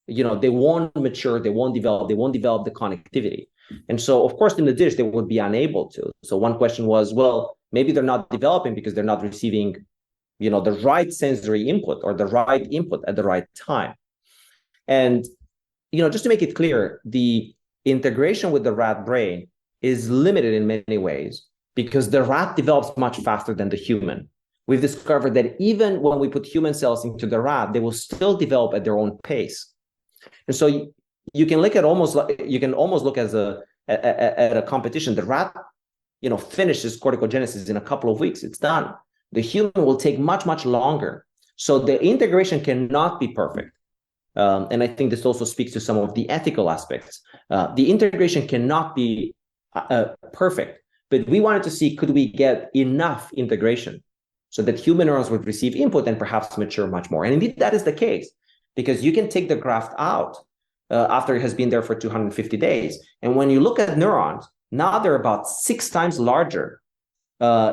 they won't mature, they won't develop the connectivity. And so, of course, in the dish, they would be unable to. So one question was, well, maybe they're not developing because they're not receiving, the right sensory input or the right input at the right time. And, just to make it clear, the integration with the rat brain is limited in many ways because the rat develops much faster than the human. We've discovered that even when we put human cells into the rat, they will still develop at their own pace. And so you can look at almost look at a competition. The rat, finishes corticogenesis in a couple of weeks. It's done. The human will take much, much longer. So the integration cannot be perfect. And I think this also speaks to some of the ethical aspects. The integration cannot be perfect, but we wanted to see, could we get enough integration so that human neurons would receive input and perhaps mature much more? And indeed, that is the case, because you can take the graft out after it has been there for 250 days. And when you look at neurons, now they're about 6 times larger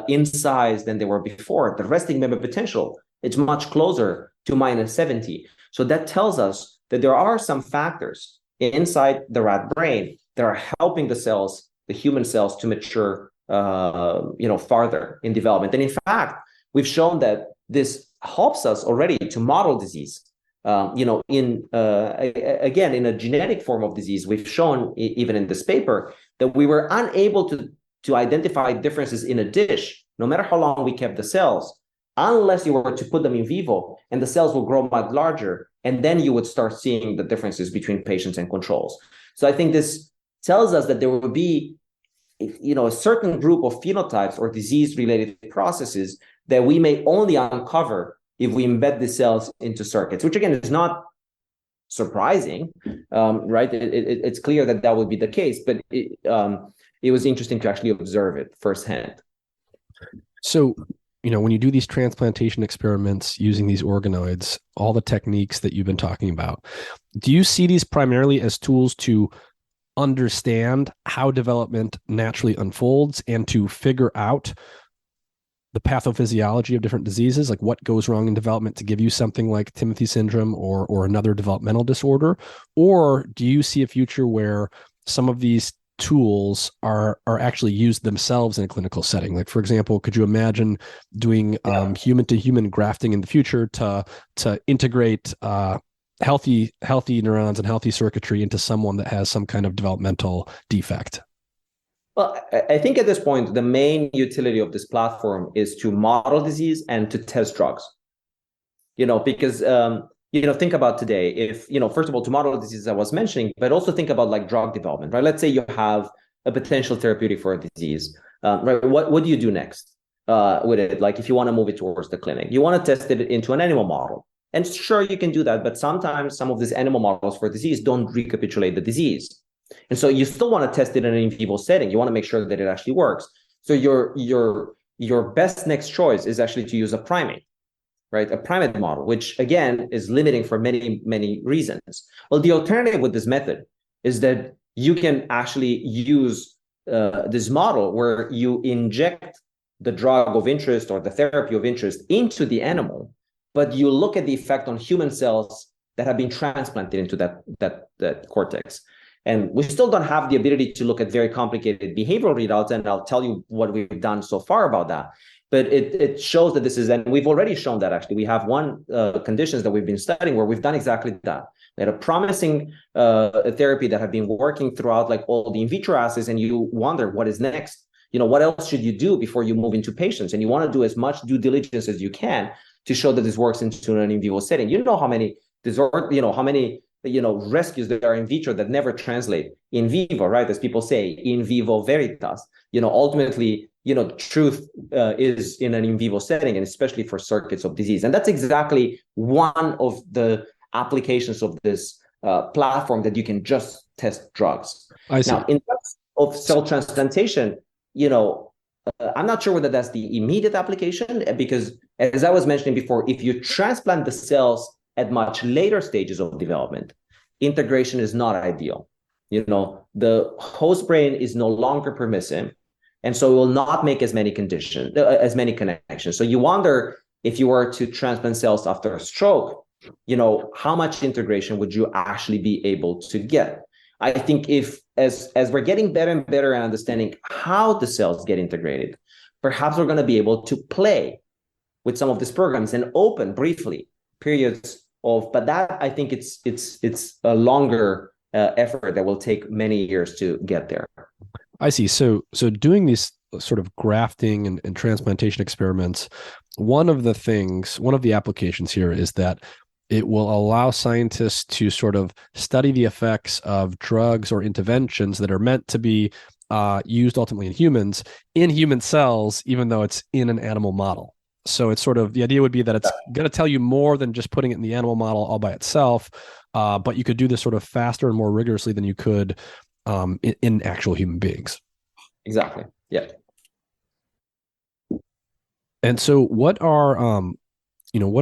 in size than they were before. The resting membrane potential, it's much closer to -70. So that tells us that there are some factors inside the rat brain that are helping the cells, the human cells, to mature farther in development. And in fact, we've shown that this helps us already to model disease. Again, in a genetic form of disease, we've shown, even in this paper, that we were unable to identify differences in a dish no matter how long we kept the cells, unless you were to put them in vivo, and the cells will grow much larger, and then you would start seeing the differences between patients and controls. So I think this tells us that there will be, a certain group of phenotypes or disease-related processes that we may only uncover if we embed the cells into circuits, which again is not surprising, right? It's clear that that would be the case, but it was interesting to actually observe it firsthand. So, when you do these transplantation experiments using these organoids, all the techniques that you've been talking about, do you see these primarily as tools to understand how development naturally unfolds and to figure out the pathophysiology of different diseases, like what goes wrong in development to give you something like Timothy syndrome or another developmental disorder? Or do you see a future where some of these tools are actually used themselves in a clinical setting? Like, for example, could you imagine doing human to human grafting in the future to integrate healthy neurons and healthy circuitry into someone that has some kind of developmental defect? Well, I think at this point, the main utility of this platform is to model disease and to test drugs. Because think about today, if, first of all, to model disease I was mentioning, but also think about like drug development, right? Let's say you have a potential therapeutic for a disease, right? What do you do next with it? Like if you want to move it towards the clinic, you want to test it into an animal model. And sure, you can do that, but sometimes some of these animal models for disease don't recapitulate the disease. And so you still want to test it in an in vivo setting. You want to make sure that it actually works. So your best next choice is actually to use a primate, right? A primate model, which again is limiting for many, many reasons. Well, the alternative with this method is that you can actually use this model where you inject the drug of interest or the therapy of interest into the animal, but you look at the effect on human cells that have been transplanted into that cortex. And we still don't have the ability to look at very complicated behavioral readouts, and I'll tell you what we've done so far about that. But it shows that this is, and we've already shown that actually. We have one conditions that we've been studying where we've done exactly that. We had a promising therapy that have been working throughout like all the in vitro assays, and you wonder what is next. What else should you do before you move into patients? And you want to do as much due diligence as you can to show that this works into an in vivo setting. How many rescues that are in vitro that never translate in vivo, right? As people say, in vivo veritas. Ultimately, truth is in an in vivo setting, and especially for circuits of disease. And that's exactly one of the applications of this platform, that you can just test drugs. I see. Now, in terms of cell transplantation, I'm not sure whether that's the immediate application, because as I was mentioning before, if you transplant the cells at much later stages of development, integration is not ideal. The host brain is no longer permissive, and so it will not make as many connections. So you wonder, if you were to transplant cells after a stroke, how much integration would you actually be able to get? I think as we're getting better and better at understanding how the cells get integrated, perhaps we're going to be able to play with some of these programs and open briefly periods but that, I think it's a longer effort that will take many years to get there. I see. So doing these sort of grafting and transplantation experiments, one of the applications here is that it will allow scientists to sort of study the effects of drugs or interventions that are meant to be used ultimately in human cells, even though it's in an animal model. So it's sort of, the idea would be that it's going to tell you more than just putting it in the animal model all by itself, but you could do this sort of faster and more rigorously than you could in actual human beings. Exactly. Yeah. And so what are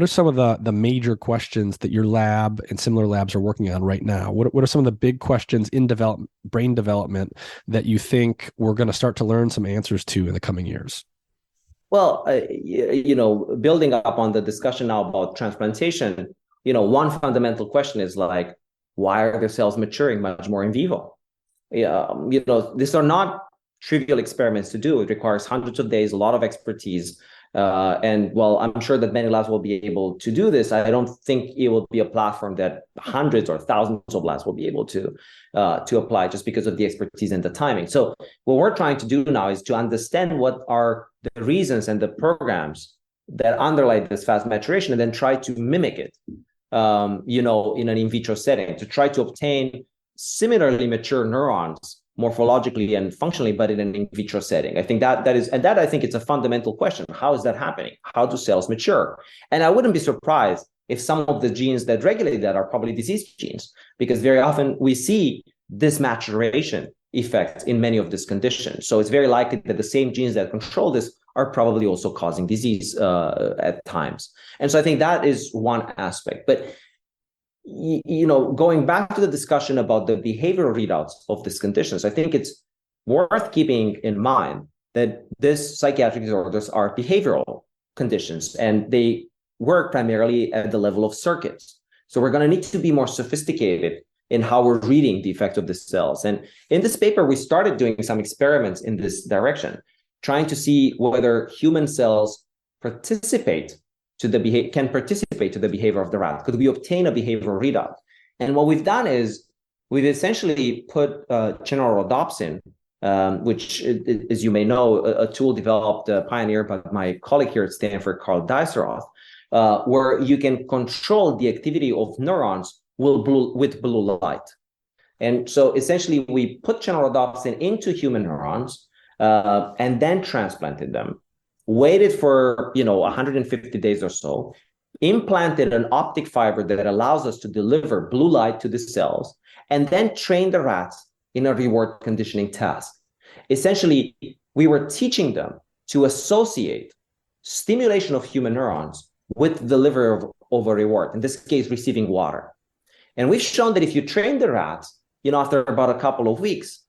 some of the major questions that your lab and similar labs are working on right now? What are some of the big questions in brain development that you think we're going to start to learn some answers to in the coming years? Well, building up on the discussion now about transplantation, one fundamental question is like, why are the cells maturing much more in vivo? These are not trivial experiments to do. It requires hundreds of days, a lot of expertise. And while I'm sure that many labs will be able to do this, I don't think it will be a platform that hundreds or thousands of labs will be able to apply, just because of the expertise and the timing. So what we're trying to do now is to understand what are the reasons and the programs that underlie this fast maturation and then try to mimic it, in an in vitro setting to try to obtain similarly mature neurons morphologically and functionally, but in an in vitro setting. I think that I think it's a fundamental question. How is that happening? How do cells mature? And I wouldn't be surprised if some of the genes that regulate that are probably disease genes, because very often we see this maturation effect in many of these conditions. So it's very likely that the same genes that control this are probably also causing disease at times. And so I think that is one aspect. But going back to the discussion about the behavioral readouts of these conditions, I think it's worth keeping in mind that these psychiatric disorders are behavioral conditions, and they work primarily at the level of circuits. So we're going to need to be more sophisticated in how we're reading the effect of the cells. And in this paper, we started doing some experiments in this direction, trying to see whether human cells can participate to the behavior of the rat. Could we obtain a behavioral readout? And what we've done is we've essentially put general rhodopsin, which, as you may know, a tool developed, pioneered by my colleague here at Stanford, Carl Dijsselroth, where you can control the activity of neurons with blue light. And so essentially we put general rhodopsin into human neurons and then transplanted them, waited for 150 days or so, implanted an optic fiber that allows us to deliver blue light to the cells, and then trained the rats in a reward conditioning task. Essentially, we were teaching them to associate stimulation of human neurons with delivery of a reward, in this case, receiving water. And we've shown that if you train the rats, after about a couple of weeks,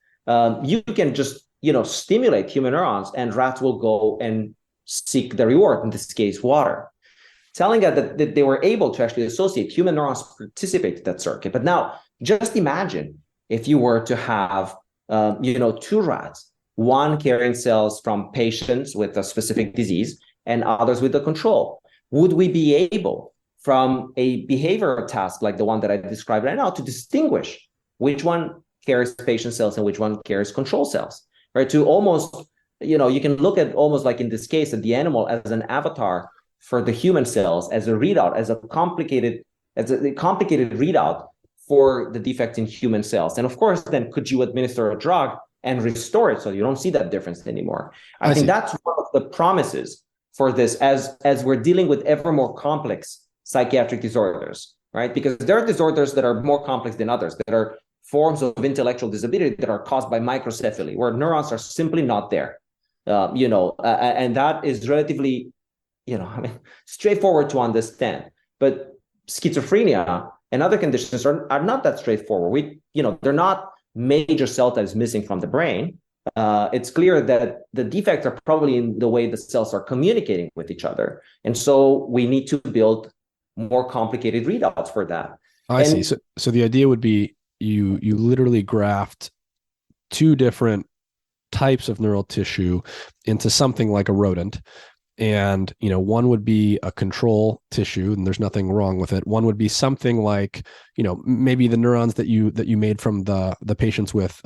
you can just, stimulate human neurons, and rats will go and seek the reward, in this case, water, telling us that they were able to actually associate human neurons participate in that circuit. But now, just imagine if you were to have, two rats, one carrying cells from patients with a specific disease and others with the control. Would we be able, from a behavioral task like the one that I described right now, to distinguish which one carries patient cells and which one carries control cells, right? To almost, you can look at almost like in this case at the animal as an avatar for the human cells, as a readout, as a complicated readout for the defect in human cells. And of course, then could you administer a drug and restore it so you don't see that difference anymore? I think that's one of the promises for this as we're dealing with ever more complex psychiatric disorders, right? Because there are disorders that are more complex than others, that are forms of intellectual disability that are caused by microcephaly, where neurons are simply not there, and that is relatively, straightforward to understand. But schizophrenia and other conditions are not that straightforward. They're not major cell types missing from the brain. It's clear that the defects are probably in the way the cells are communicating with each other. And so we need to build more complicated readouts for that. I see. So the idea would be you literally graft two different types of neural tissue into something like a rodent. And, one would be a control tissue, and there's nothing wrong with it. One would be something like, maybe the neurons that you made from the patients with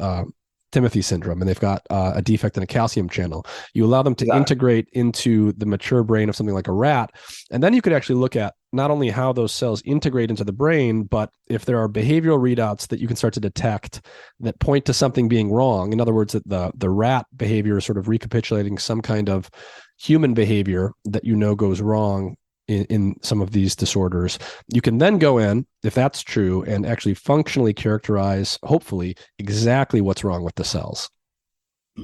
Timothy syndrome, and they've got a defect in a calcium channel. You allow them to integrate into the mature brain of something like a rat. And then you could actually look at not only how those cells integrate into the brain, but if there are behavioral readouts that you can start to detect that point to something being wrong. In other words, that the rat behavior is sort of recapitulating some kind of human behavior that goes wrong in some of these disorders. You can then go in, if that's true, and actually functionally characterize, hopefully, exactly what's wrong with the cells.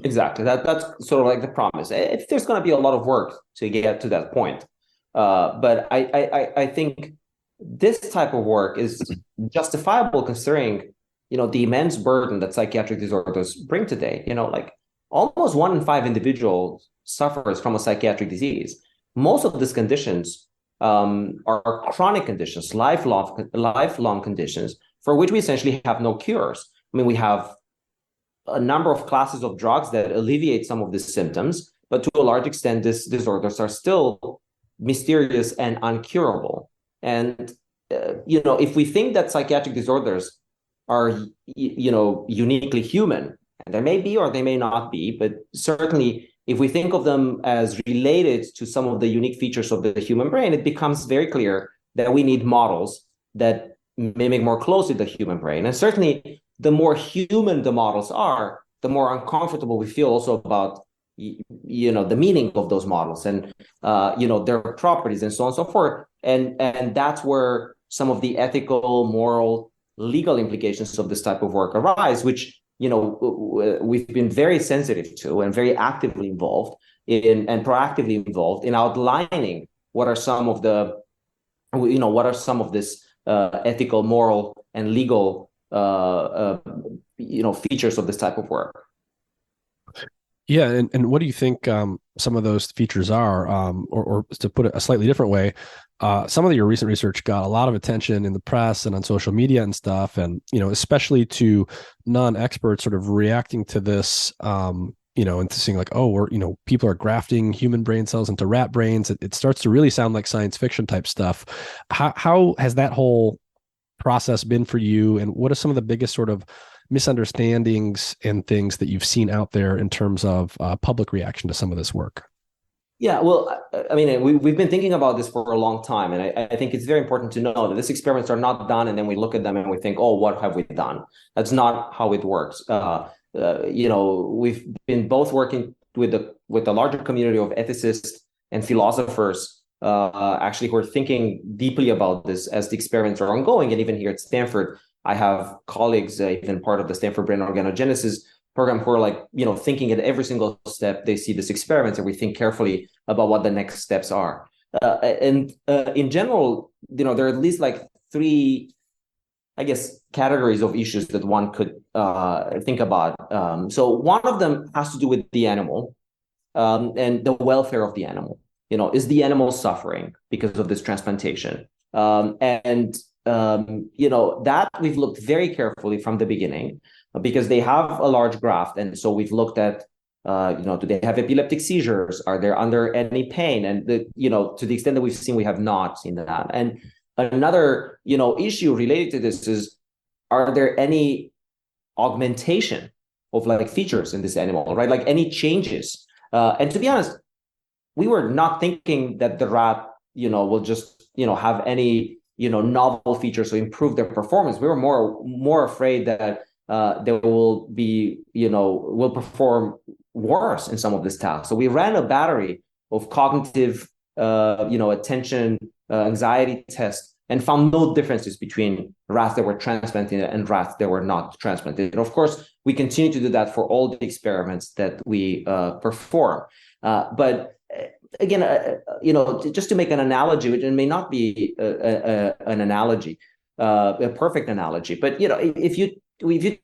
Exactly. That's sort of like the promise. There's going to be a lot of work to get to that point. But I think this type of work is justifiable considering, the immense burden that psychiatric disorders bring today. Like almost 1 in 5 individuals suffers from a psychiatric disease. Most of these conditions are chronic conditions, lifelong conditions for which we essentially have no cures. I mean, we have a number of classes of drugs that alleviate some of these symptoms, but to a large extent, these disorders are still mysterious and uncurable. And, if we think that psychiatric disorders are, uniquely human, and they may be or they may not be, but certainly if we think of them as related to some of the unique features of the human brain, it becomes very clear that we need models that mimic more closely the human brain. And certainly, the more human the models are, the more uncomfortable we feel also about the meaning of those models and their properties and so on and so forth. And that's where some of the ethical, moral, legal implications of this type of work arise, which we've been very sensitive to and very actively involved in and proactively involved in outlining what are some of this ethical, moral, and legal features of this type of work. Yeah, and what do you think some of those features are? Or to put it a slightly different way, some of your recent research got a lot of attention in the press and on social media and stuff, and especially to non-experts sort of reacting to this, and seeing like, oh, people are grafting human brain cells into rat brains. It starts to really sound like science fiction type stuff. How has that whole process been for you, and what are some of the biggest sort of misunderstandings and things that you've seen out there in terms of public reaction to some of this work? Yeah, well, I mean, we've been thinking about this for a long time, and I think it's very important to know that these experiments are not done, and then we look at them and we think, oh, what have we done? That's not how it works. We've been both working with the larger community of ethicists and philosophers, actually, who are thinking deeply about this as the experiments are ongoing, and even here at Stanford, I have colleagues, even part of the Stanford Brain Organogenesis program, who are thinking at every single step they see this experiment, and we think carefully about what the next steps are. In general, there are at least like three, I guess, categories of issues that one could think about. So one of them has to do with the animal and the welfare of the animal. Is the animal suffering because of this transplantation? That we've looked very carefully from the beginning, because they have a large graft. And so we've looked at, do they have epileptic seizures? Are they under any pain? And, to the extent that we've seen, we have not seen that. And another, issue related to this is, are there any augmentation of like features in this animal, right? Like any changes? And to be honest, we were not thinking that the rat, will just, have any, novel features to improve their performance. We were more afraid that they will be, will perform worse in some of these tasks. So we ran a battery of cognitive, attention, anxiety tests, and found no differences between rats that were transplanted and rats that were not transplanted. And of course, we continue to do that for all the experiments that we perform. But again, just to make an analogy, which may not be an analogy, a perfect analogy, but if you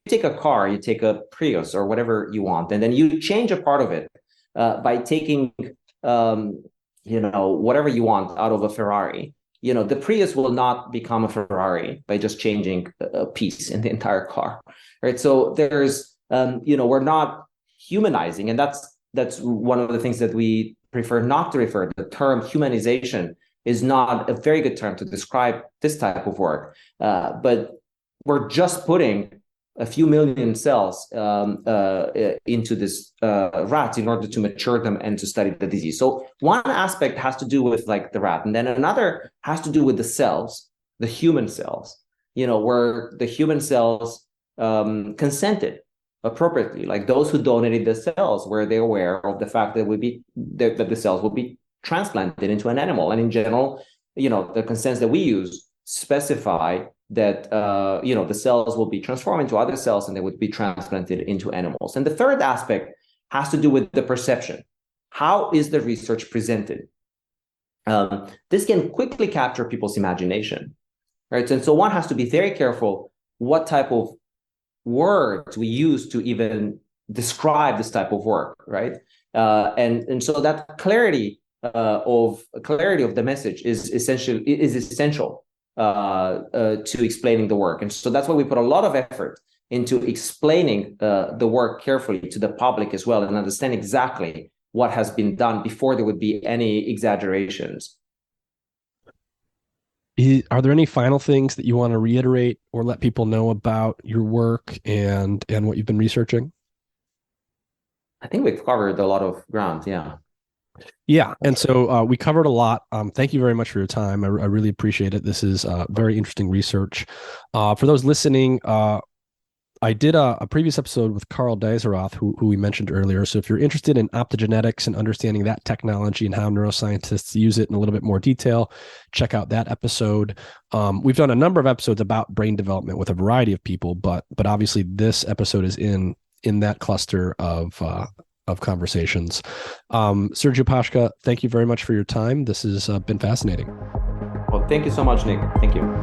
take a car, you take a Prius or whatever you want, and then you change a part of it by taking whatever you want out of a Ferrari. The Prius will not become a Ferrari by just changing a piece in the entire car, right? So there's we're not humanizing, and that's one of the things that we prefer not to refer. The term humanization is not a very good term to describe this type of work, but we're just putting a few million cells into this rats in order to mature them and to study the disease. So one aspect has to do with like the rat, and then another has to do with the cells, the human cells, where the human cells consented appropriately, like those who donated the cells, were they aware of the fact that the cells will be transplanted into an animal. And in general, the consents that we use specify that the cells will be transformed into other cells and they would be transplanted into animals. And the third aspect has to do with the perception. How is the research presented? This can quickly capture people's imagination, right? And so one has to be very careful what type of words we use to even describe this type of work, right? And so that clarity of the message is essential to explaining the work. And so that's why we put a lot of effort into explaining the work carefully to the public as well, and understand exactly what has been done before there would be any exaggerations. Are there any final things that you want to reiterate or let people know about your work and what you've been researching? I think we've covered a lot of ground. Yeah. Yeah. And so we covered a lot. Thank you very much for your time. I really appreciate it. This is very interesting research. For those listening, I did a previous episode with Carl Deiseroth, who we mentioned earlier. So if you're interested in optogenetics and understanding that technology and how neuroscientists use it in a little bit more detail, check out that episode. We've done a number of episodes about brain development with a variety of people, but obviously this episode is in that cluster of conversations. Sergiu Pasca, thank you very much for your time. This has been fascinating. Well, thank you so much, Nick. Thank you.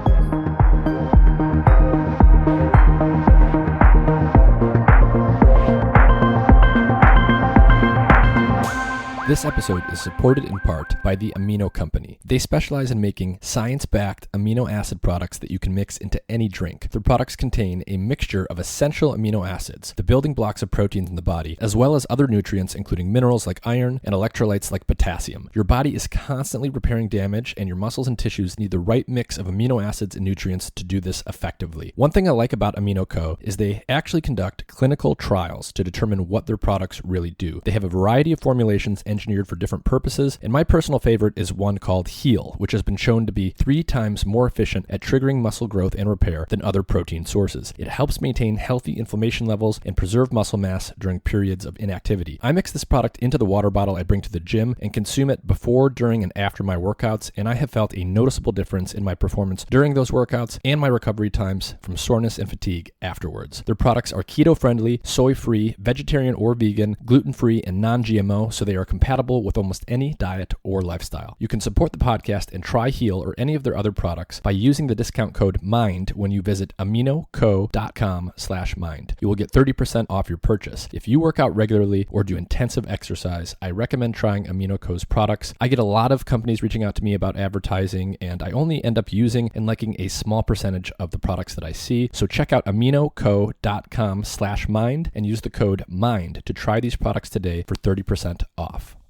This episode is supported in part by the Amino Company. They specialize in making science-backed amino acid products that you can mix into any drink. Their products contain a mixture of essential amino acids, the building blocks of proteins in the body, as well as other nutrients including minerals like iron and electrolytes like potassium. Your body is constantly repairing damage, and your muscles and tissues need the right mix of amino acids and nutrients to do this effectively. One thing I like about Amino Co. is they actually conduct clinical trials to determine what their products really do. They have a variety of formulations engineered for different purposes, and my personal favorite is one called Heal, which has been shown to be 3 times more efficient at triggering muscle growth and repair than other protein sources. It helps maintain healthy inflammation levels and preserve muscle mass during periods of inactivity. I mix this product into the water bottle I bring to the gym and consume it before, during, and after my workouts, and I have felt a noticeable difference in my performance during those workouts and my recovery times from soreness and fatigue afterwards. Their products are keto-friendly, soy-free, vegetarian or vegan, gluten-free, and non-GMO, so they are compatible with almost any diet or lifestyle. You can support the podcast and try Heal or any of their other products by using the discount code MIND when you visit aminoco.com/mind. You will get 30% off your purchase. If you work out regularly or do intensive exercise, I recommend trying AminoCo's products. I get a lot of companies reaching out to me about advertising, and I only end up using and liking a small percentage of the products that I see. So check out aminoco.com/mind and use the code MIND to try these products today for 30% off.